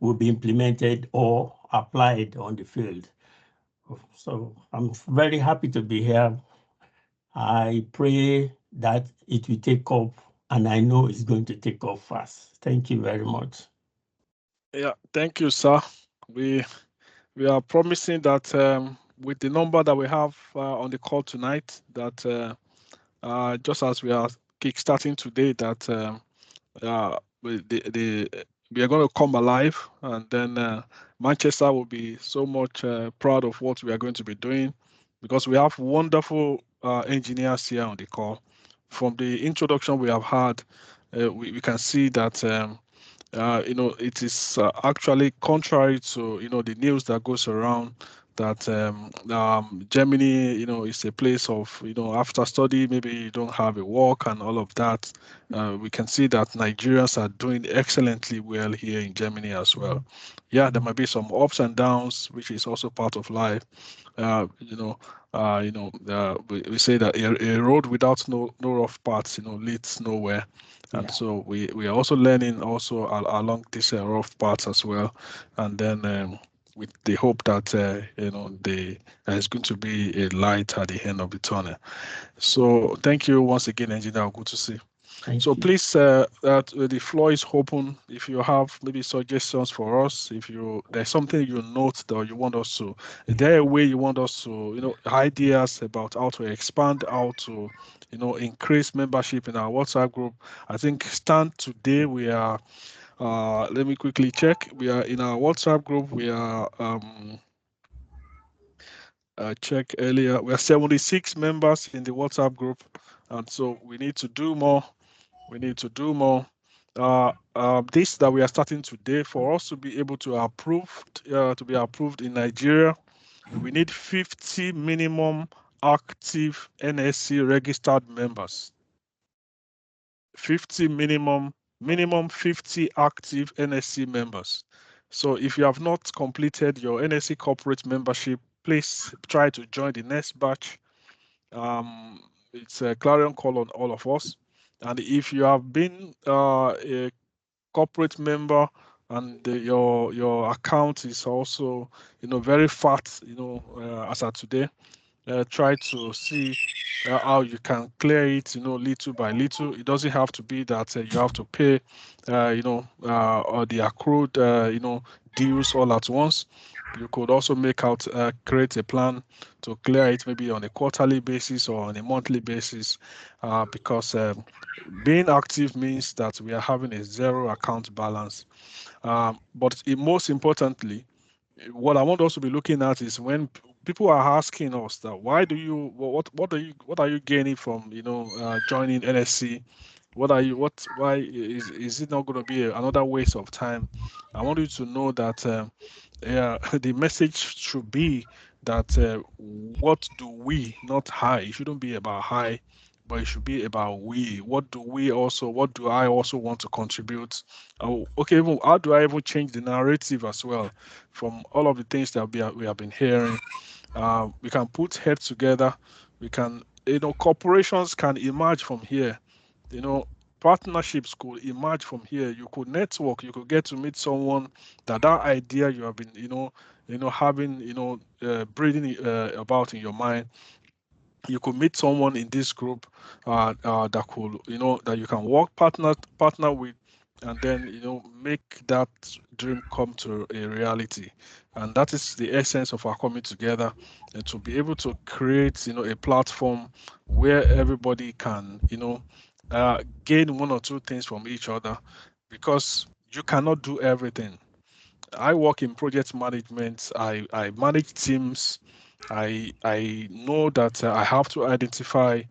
will be implemented or applied on the field. So I'm very happy to be here. I pray that it will take off, and I know it's going to take off fast. Thank you very much. Yeah, thank you, sir. We are promising that with the number that we have on the call tonight, that just as we are kickstarting today, that we are going to come alive, and then Manchester will be so much proud of what we are going to be doing, because we have wonderful engineers here on the call. From the introduction we have had, we can see that it is actually contrary to the news that goes around that Germany is a place of after study maybe you don't have a work and all of that. We can see that Nigerians are doing excellently well here in Germany as well. Yeah, there might be some ups and downs, which is also part of life. We say that a road without no rough parts leads nowhere. And so we are also learning also along these rough parts as well, and then with the hope that there's going to be a light at the end of the tunnel. So thank you once again, Engineer. Good to see. So please, the floor is open. If you have maybe suggestions for us, if there's something you note that you want us to, is there a way you want us to, ideas about how to expand, how to, increase membership in our WhatsApp group? I think today we are, let me quickly check. We are in our WhatsApp group. We are, check earlier. We are 76 members in the WhatsApp group, and so we need to do more. We need to do more. This that we are starting today, for us to be able to be approved in Nigeria, we need 50 minimum active NSC registered members. 50 minimum 50 active NSC members. So if you have not completed your NSC corporate membership, please try to join the next batch. It's a clarion call on all of us. And if you have been a corporate member and your account is also very fat as of today, try to see how you can clear it little by little. It doesn't have to be that you have to pay or the accrued dues all at once. You could also create a plan to clear it maybe on a quarterly basis or on a monthly basis, because being active means that we are having a zero account balance. But most importantly, what I want us to be looking at is when people are asking us that what are you gaining from joining NSC? Why is it not going to be another waste of time? I want you to know that the message should be that what do we, not high, it shouldn't be about high, but it should be about we. What do I also want to contribute? Okay, even how do I even change the narrative as well from all of the things that we have been hearing? We can put heads together. We can, corporations can emerge from here. Partnerships could emerge from here. You could network. You could get to meet someone that idea you have been, having, breathing about in your mind. You could meet someone in this group that could, that you can work partner with, and then make that dream come to a reality. And that is the essence of our coming together, and to be able to create a platform where everybody can gain one or two things from each other, because you cannot do everything. I work in project management. I manage teams. I know that I have to identify,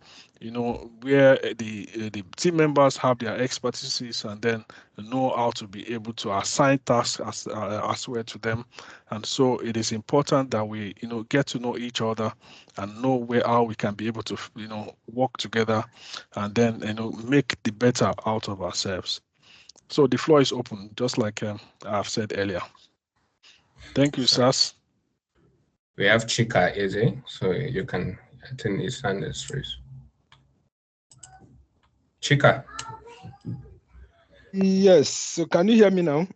where the team members have their expertise, and then know how to be able to assign tasks as well to them. And so it is important that we get to know each other and know how we can be able to work together, and then make the better out of ourselves. So the floor is open, just like I've said earlier. Thank you, Sas. We have Chika Eze, so you can attend his hand is raised. Chika. Yes. So can you hear me now?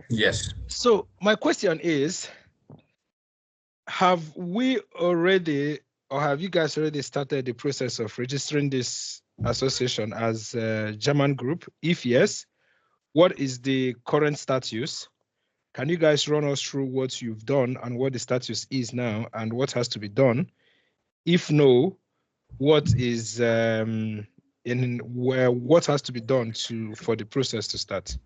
Yes. So my question is, have we already, or have you guys already started the process of registering this association as a German group? If yes, what is the current status? Can you guys run us through what you've done and what the status is now and what has to be done? If no, what is what has to be done for the process to start?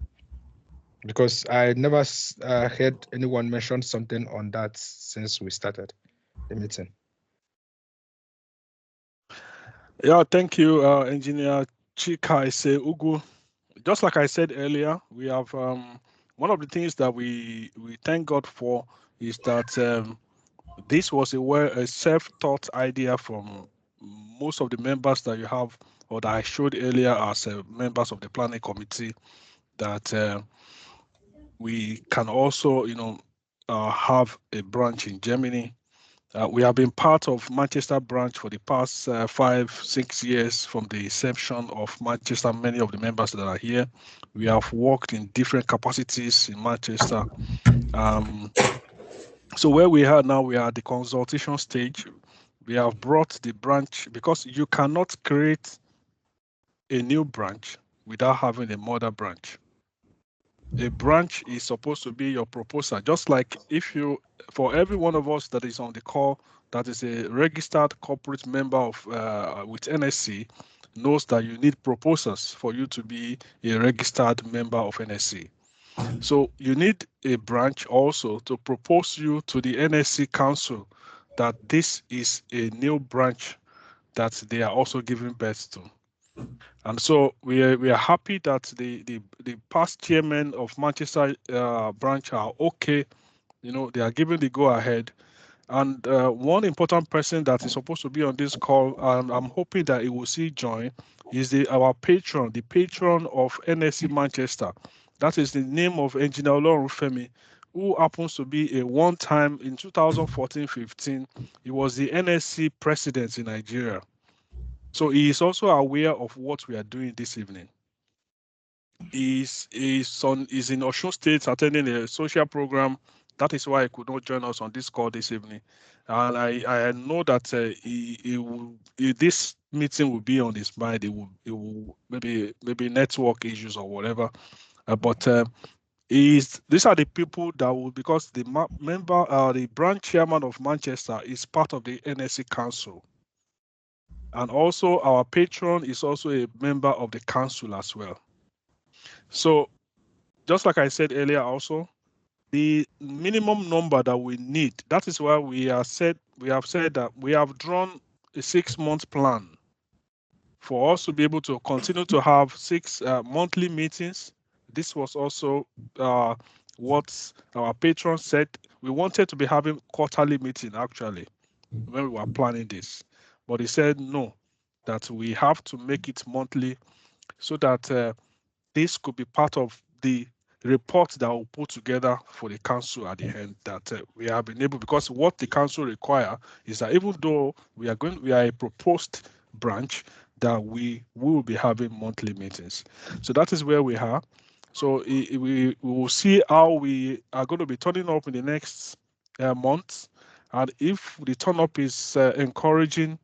Because I never heard anyone mention something on that since we started the meeting. Yeah, thank you, Engineer Chika Ise Ugu. Just like I said earlier, we have one of the things that we thank God for is that this was a self-taught idea from most of the members that you have, or that I showed earlier as members of the planning committee, that we can also, have a branch in Germany. We have been part of Manchester branch for the past 5-6 years from the inception of Manchester. Many of the members that are here, we have worked in different capacities in Manchester. So where we are now, we are at the consultation stage. We have brought the branch, because you cannot create a new branch without having a mother branch. A branch is supposed to be your proposal, just like for every one of us that is on the call that is a registered corporate member of with NSC, knows that you need proposals for you to be a registered member of NSC. So you need a branch also to propose you to the NSC Council that this is a new branch that they are also giving birth to. And so we are happy that the past chairmen of Manchester branch are okay. They are giving the go ahead. And one important person that is supposed to be on this call, and I'm hoping that it will see join, is our patron, the patron of NSC Manchester. That is the name of Engineer Olorunfemi, who happens to be a one-time in 2014-15. He was the NSC president in Nigeria. So he is also aware of what we are doing this evening. He's in Osun State attending a social program. That is why he could not join us on this call this evening. And I know that this meeting will be on his mind. It will maybe network issues or whatever. But these are the people that will, because the the branch chairman of Manchester is part of the NSC Council. And also our patron is also a member of the council as well. So just like I said earlier also, the minimum number that we need, that is why we have said that we have drawn a 6-month plan for us to be able to continue to have 6 monthly meetings. This was also what our patron said. We wanted to be having quarterly meeting actually when we were planning this, but he said no, that we have to make it monthly so that this could be part of the report that we'll put together for the council at the end, that we have been able, because what the council require is that even though we are a proposed branch, that we will be having monthly meetings. So that is where we are. So we will see how we are going to be turning up in the next month. And if the turn up is encouraging,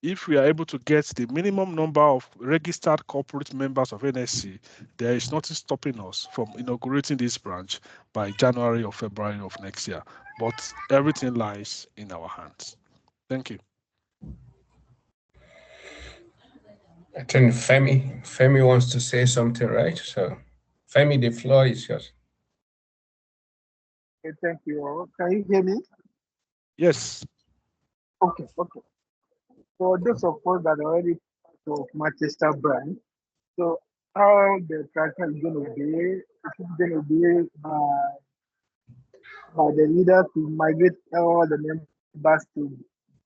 if we are able to get the minimum number of registered corporate members of NSC, there is nothing stopping us from inaugurating this branch by January or February of next year. But everything lies in our hands. Thank you. I think Femi wants to say something, right? So, Femi, the floor is yours. Okay, thank you all. Can you hear me? Yes. Okay. For those of us that are already part of Manchester branch, so how the transaction is going to be, it's going to be by the leader to migrate all the members to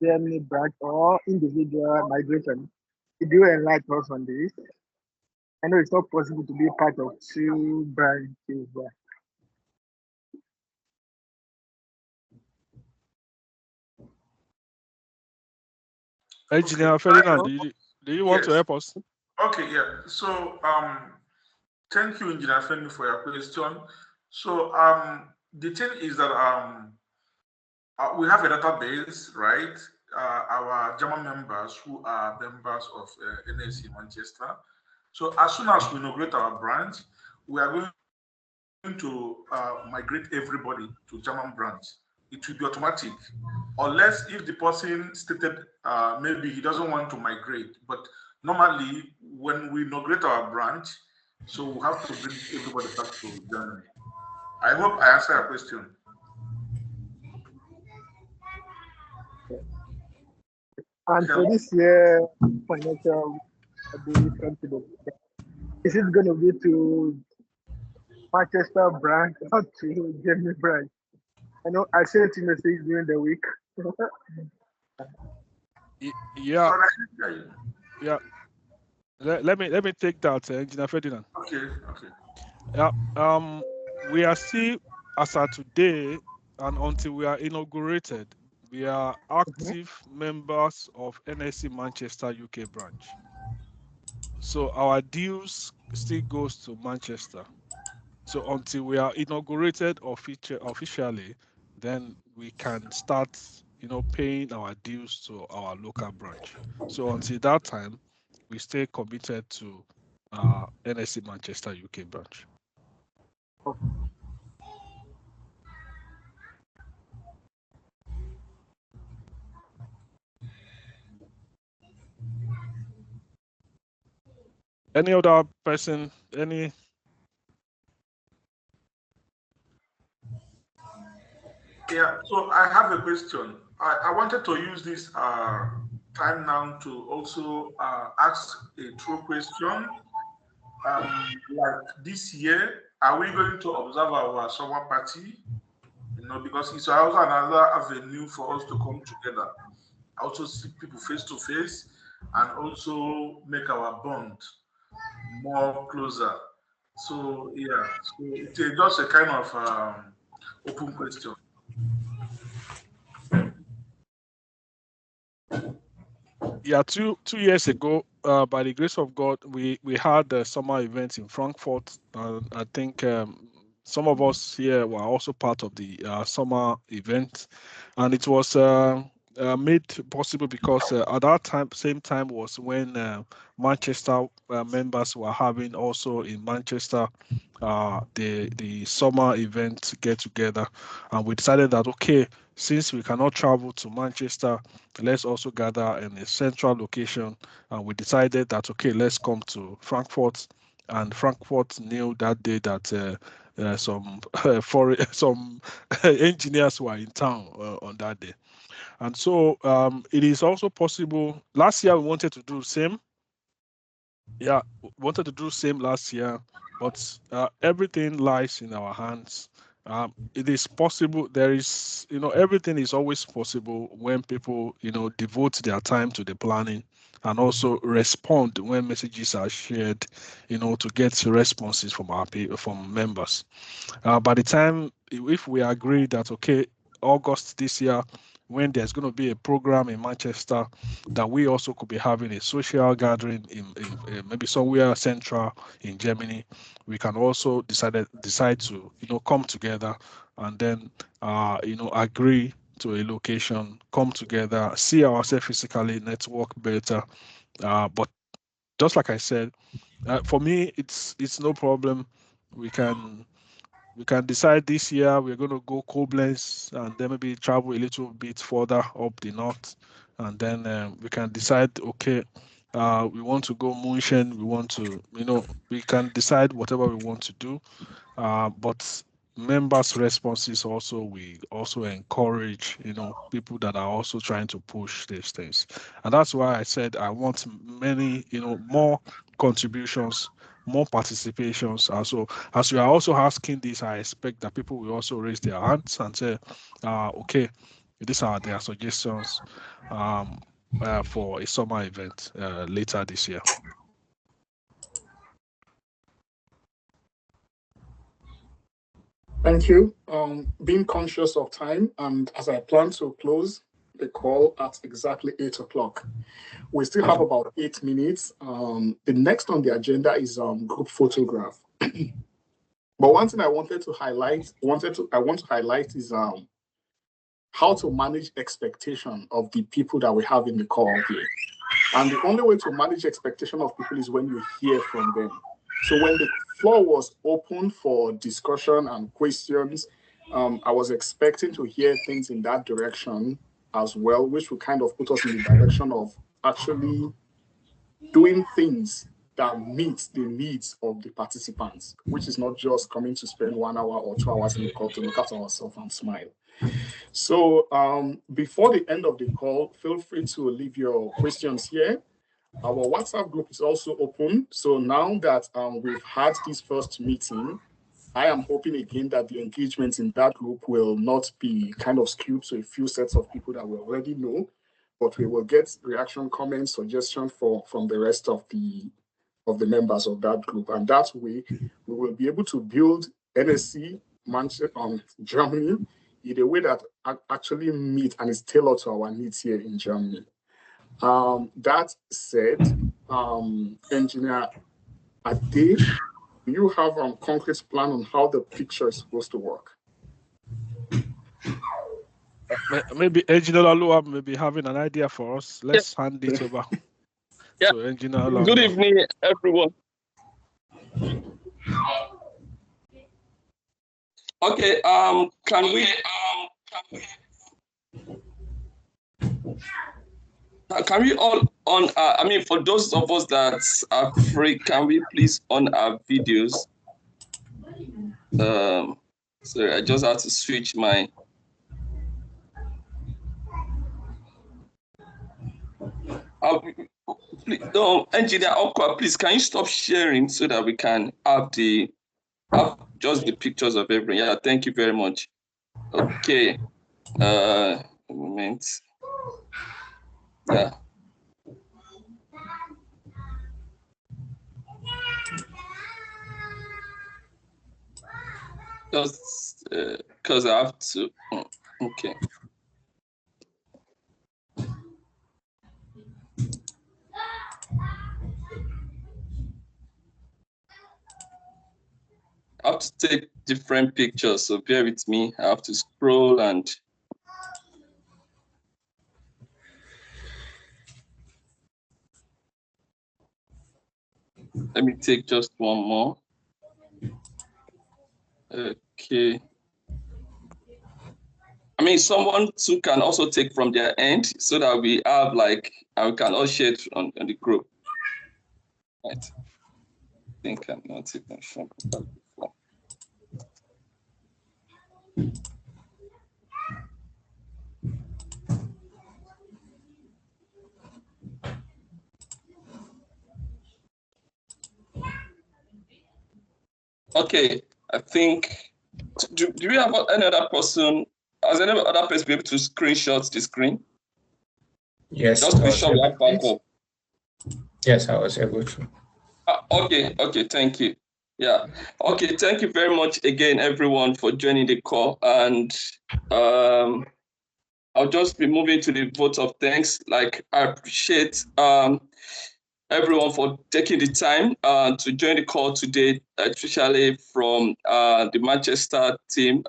Germany branch or individual migration. Did you enlighten us on this? I know it's not possible to be part of two branches. Engineer Ferdinand, do you want to help us? Okay, yeah. So thank you, Engineer Ferdinand, for your question. So the thing is that we have a database, right? Our German members who are members of NSC Manchester. So as soon as we inaugurate our branch, we are going to migrate everybody to German branch. It will be automatic, unless if the person stated maybe he doesn't want to migrate. But normally, when we inaugurate our branch, so we have to bring everybody back to Germany. I hope I answer your question. And for this year financial is it going to be to Manchester branch or to Germany branch? I know I sent you a message during the week. Yeah. Let me take that, Engineer Ferdinand. Okay. Yeah. We are still, as of today, and until we are inaugurated, we are active members of NSC Manchester UK branch. So our dues still goes to Manchester. So until we are inaugurated officially, then we can start, paying our dues to our local branch. So until that time, we stay committed to NSC Manchester UK branch. Any other person? Any? Yeah, so I have a question. I wanted to use this time now to also ask a true question. Like this year, are we going to observe our summer party? Because it's also another avenue for us to come together, also see people face to face, and also make our bond more closer. So yeah, so it's just a kind of open question. Yeah, two years ago, by the grace of God, we had a summer event in Frankfurt. I think some of us here were also part of the summer event, and it was made possible because at that same time was when Manchester members were having also in Manchester the summer event get together, and we decided that okay, since we cannot travel to Manchester, let's also gather in a central location. And we decided that okay, let's come to Frankfurt. And Frankfurt knew that day that some some engineers were in town on that day. And so it is also possible. Last year we wanted to do the same. Yeah, wanted to do the same last year, but everything lies in our hands. It is possible. There is, everything is always possible when people, devote their time to the planning and also respond when messages are shared, to get responses from from members. By the time, if we agree that, okay, August this year, when there's going to be a program in Manchester, that we also could be having a social gathering in maybe somewhere central in Germany, we can also decide to come together and then agree to a location, come together, see ourselves physically, network better. But just like I said, for me, it's no problem. We can decide this year we're going to go Koblenz and then maybe travel a little bit further up the north, and then we can decide, okay, we want to go München, we want to, we can decide whatever we want to do, but members' responses also, we also encourage, people that are also trying to push these things. And that's why I said I want many, more contributions, more participations. Also, as you are also asking this, I expect that people will also raise their hands and say, okay, these are their suggestions for a summer event later this year. Thank you. Being conscious of time, and as I plan to close the call at exactly 8 o'clock, we still have about 8 minutes. The next on the agenda is group photograph. But one thing I want to highlight is how to manage expectation of the people that we have in the call here. And the only way to manage expectation of people is when you hear from them. So when the floor was open for discussion and questions, I was expecting to hear things in that direction as well, which would kind of put us in the direction of actually doing things that meet the needs of the participants, which is not just coming to spend 1 hour or 2 hours in the call to look at ourselves and smile. So before the end of the call, feel free to leave your questions here. Our WhatsApp group is also open. So now that we've had this first meeting, I am hoping again that the engagement in that group will not be kind of skewed to a few sets of people that we already know, but we will get reaction, comments, suggestions from the rest of the members of that group. And that way, we will be able to build NSC Manchester, Germany in a way that actually meet and is tailored to our needs here in Germany. That said, Engineer Ade, do you have a concrete plan on how the picture is supposed to work? Maybe Engineer Alua may be having an idea for us. Let's hand it over. Yeah. So Engineer Alua. Good evening, everyone. Okay, can we all on, I mean, for those of us that are free, can we please on our videos? Sorry, I just had to switch my. Please, Engineer Okwa, please, can you stop sharing so that we can have just the pictures of everyone? Yeah, thank you very much. Okay, a moment. Yeah. Just because I have to. Okay. I have to take different pictures, so bear with me. I have to scroll and. Let me take just one more. Okay. I mean, someone too can also take from their end so that we have like, and we can all share it on the group. Right. I think I'm not even sure about before. Okay, I think do we have any other person? Has any other person be able to screenshot the screen? Yes. Just to be sure we have backup. Yes, I was able to. Okay, thank you. Yeah. Okay, thank you very much again, everyone, for joining the call. And I'll just be moving to the vote of thanks. Like, I appreciate everyone for taking the time to join the call today, especially from the Manchester team.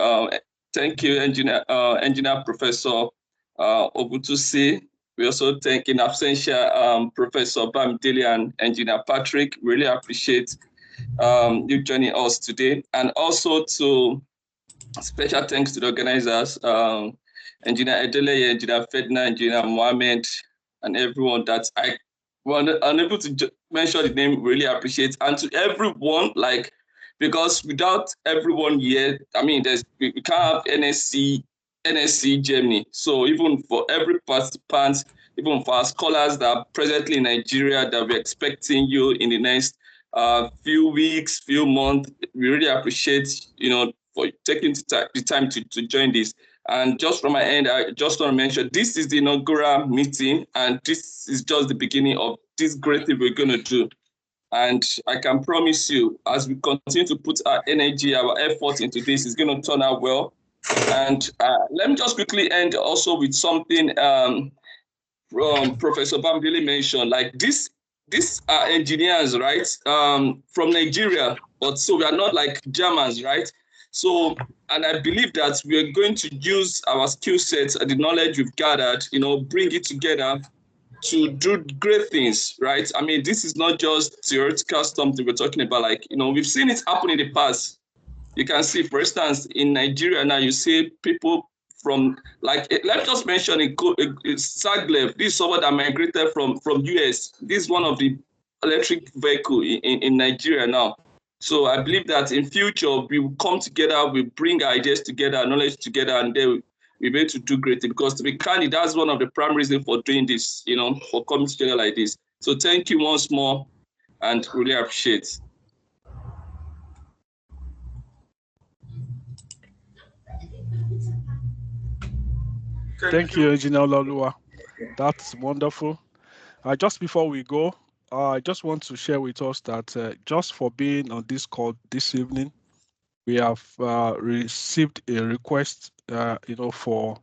Thank you, Engineer Professor Ogutusi. We also thank in absentia Professor Bamidele and Engineer Patrick. Really appreciate you joining us today. And also to special thanks to the organizers, Engineer Edeleye, Engineer Fedna, Engineer Mohammed, and everyone that I was unable to mention the name. Really appreciate. And to everyone, like, because without everyone here, I mean, we can't have NSC Germany. So even for every participant, even for our scholars that are presently in Nigeria, that we're expecting you in the next few weeks, few months, we really appreciate, for taking the time to join this. And just from my end, I just want to mention, this is the inaugural meeting, and this is just the beginning of this great thing we're going to do. And I can promise you, as we continue to put our energy, our effort into this, it's going to turn out well. And let me just quickly end also with something from Professor Bamidele mentioned. Like, these are engineers, right? From Nigeria, but so we are not like Germans, right? So, and I believe that we are going to use our skill sets and the knowledge we've gathered, bring it together to do great things, right? I mean, this is not just theoretical something we're talking about. Like, we've seen it happen in the past. You can see, for instance, in Nigeria now, you see people from, like, let's just mention Saglev. This is someone that migrated from US. This is one of the electric vehicle in Nigeria now. So I believe that in future, we will come together, we bring our ideas together, knowledge together, and then we'll be able to do great things. Because to be candid, that's one of the prime reasons for doing this, for coming together like this. So thank you once more, and really appreciate. Thank you, Engineer Olalua. That's wonderful. Just before we go, I just want to share with us that just for being on this call this evening, we have received a request, for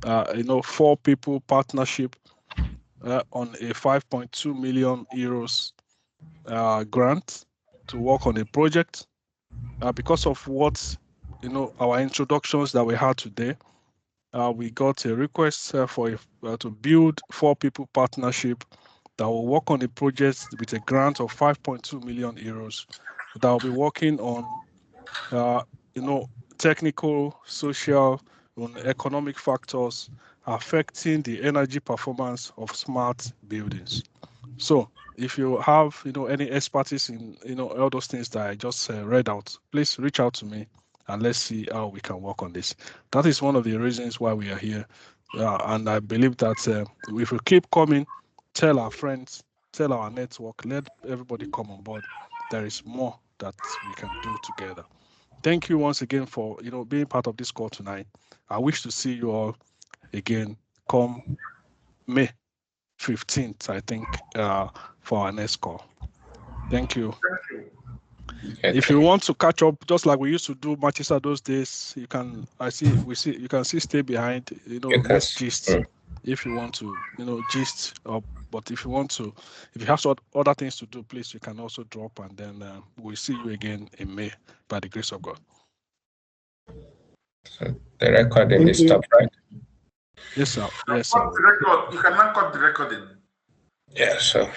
4 people partnership on a 5.2 million euros grant to work on a project. Because of what, our introductions that we had today, we got a request to build 4 people partnership that will work on a project with a grant of 5.2 million euros that will be working on, technical, social, and economic factors affecting the energy performance of smart buildings. So if you have, any expertise in, all those things that I just read out, please reach out to me and let's see how we can work on this. That is one of the reasons why we are here. And I believe that if we keep coming, tell our friends, tell our network, let everybody come on board. There is more that we can do together. Thank you once again for, being part of this call tonight. I wish to see you all again come May 15th, I think, for our next call. Thank you. If you want to catch up, just like we used to do Manchester those days, you can. You can see stay behind. Let's gist. If you want to, gist up. But if you have some other things to do, please, you can also drop, and then we'll see you again in May by the grace of God. So the recording is stopped, right? Yes, sir. Yes, sir. You cannot cut the recording. Yeah, so.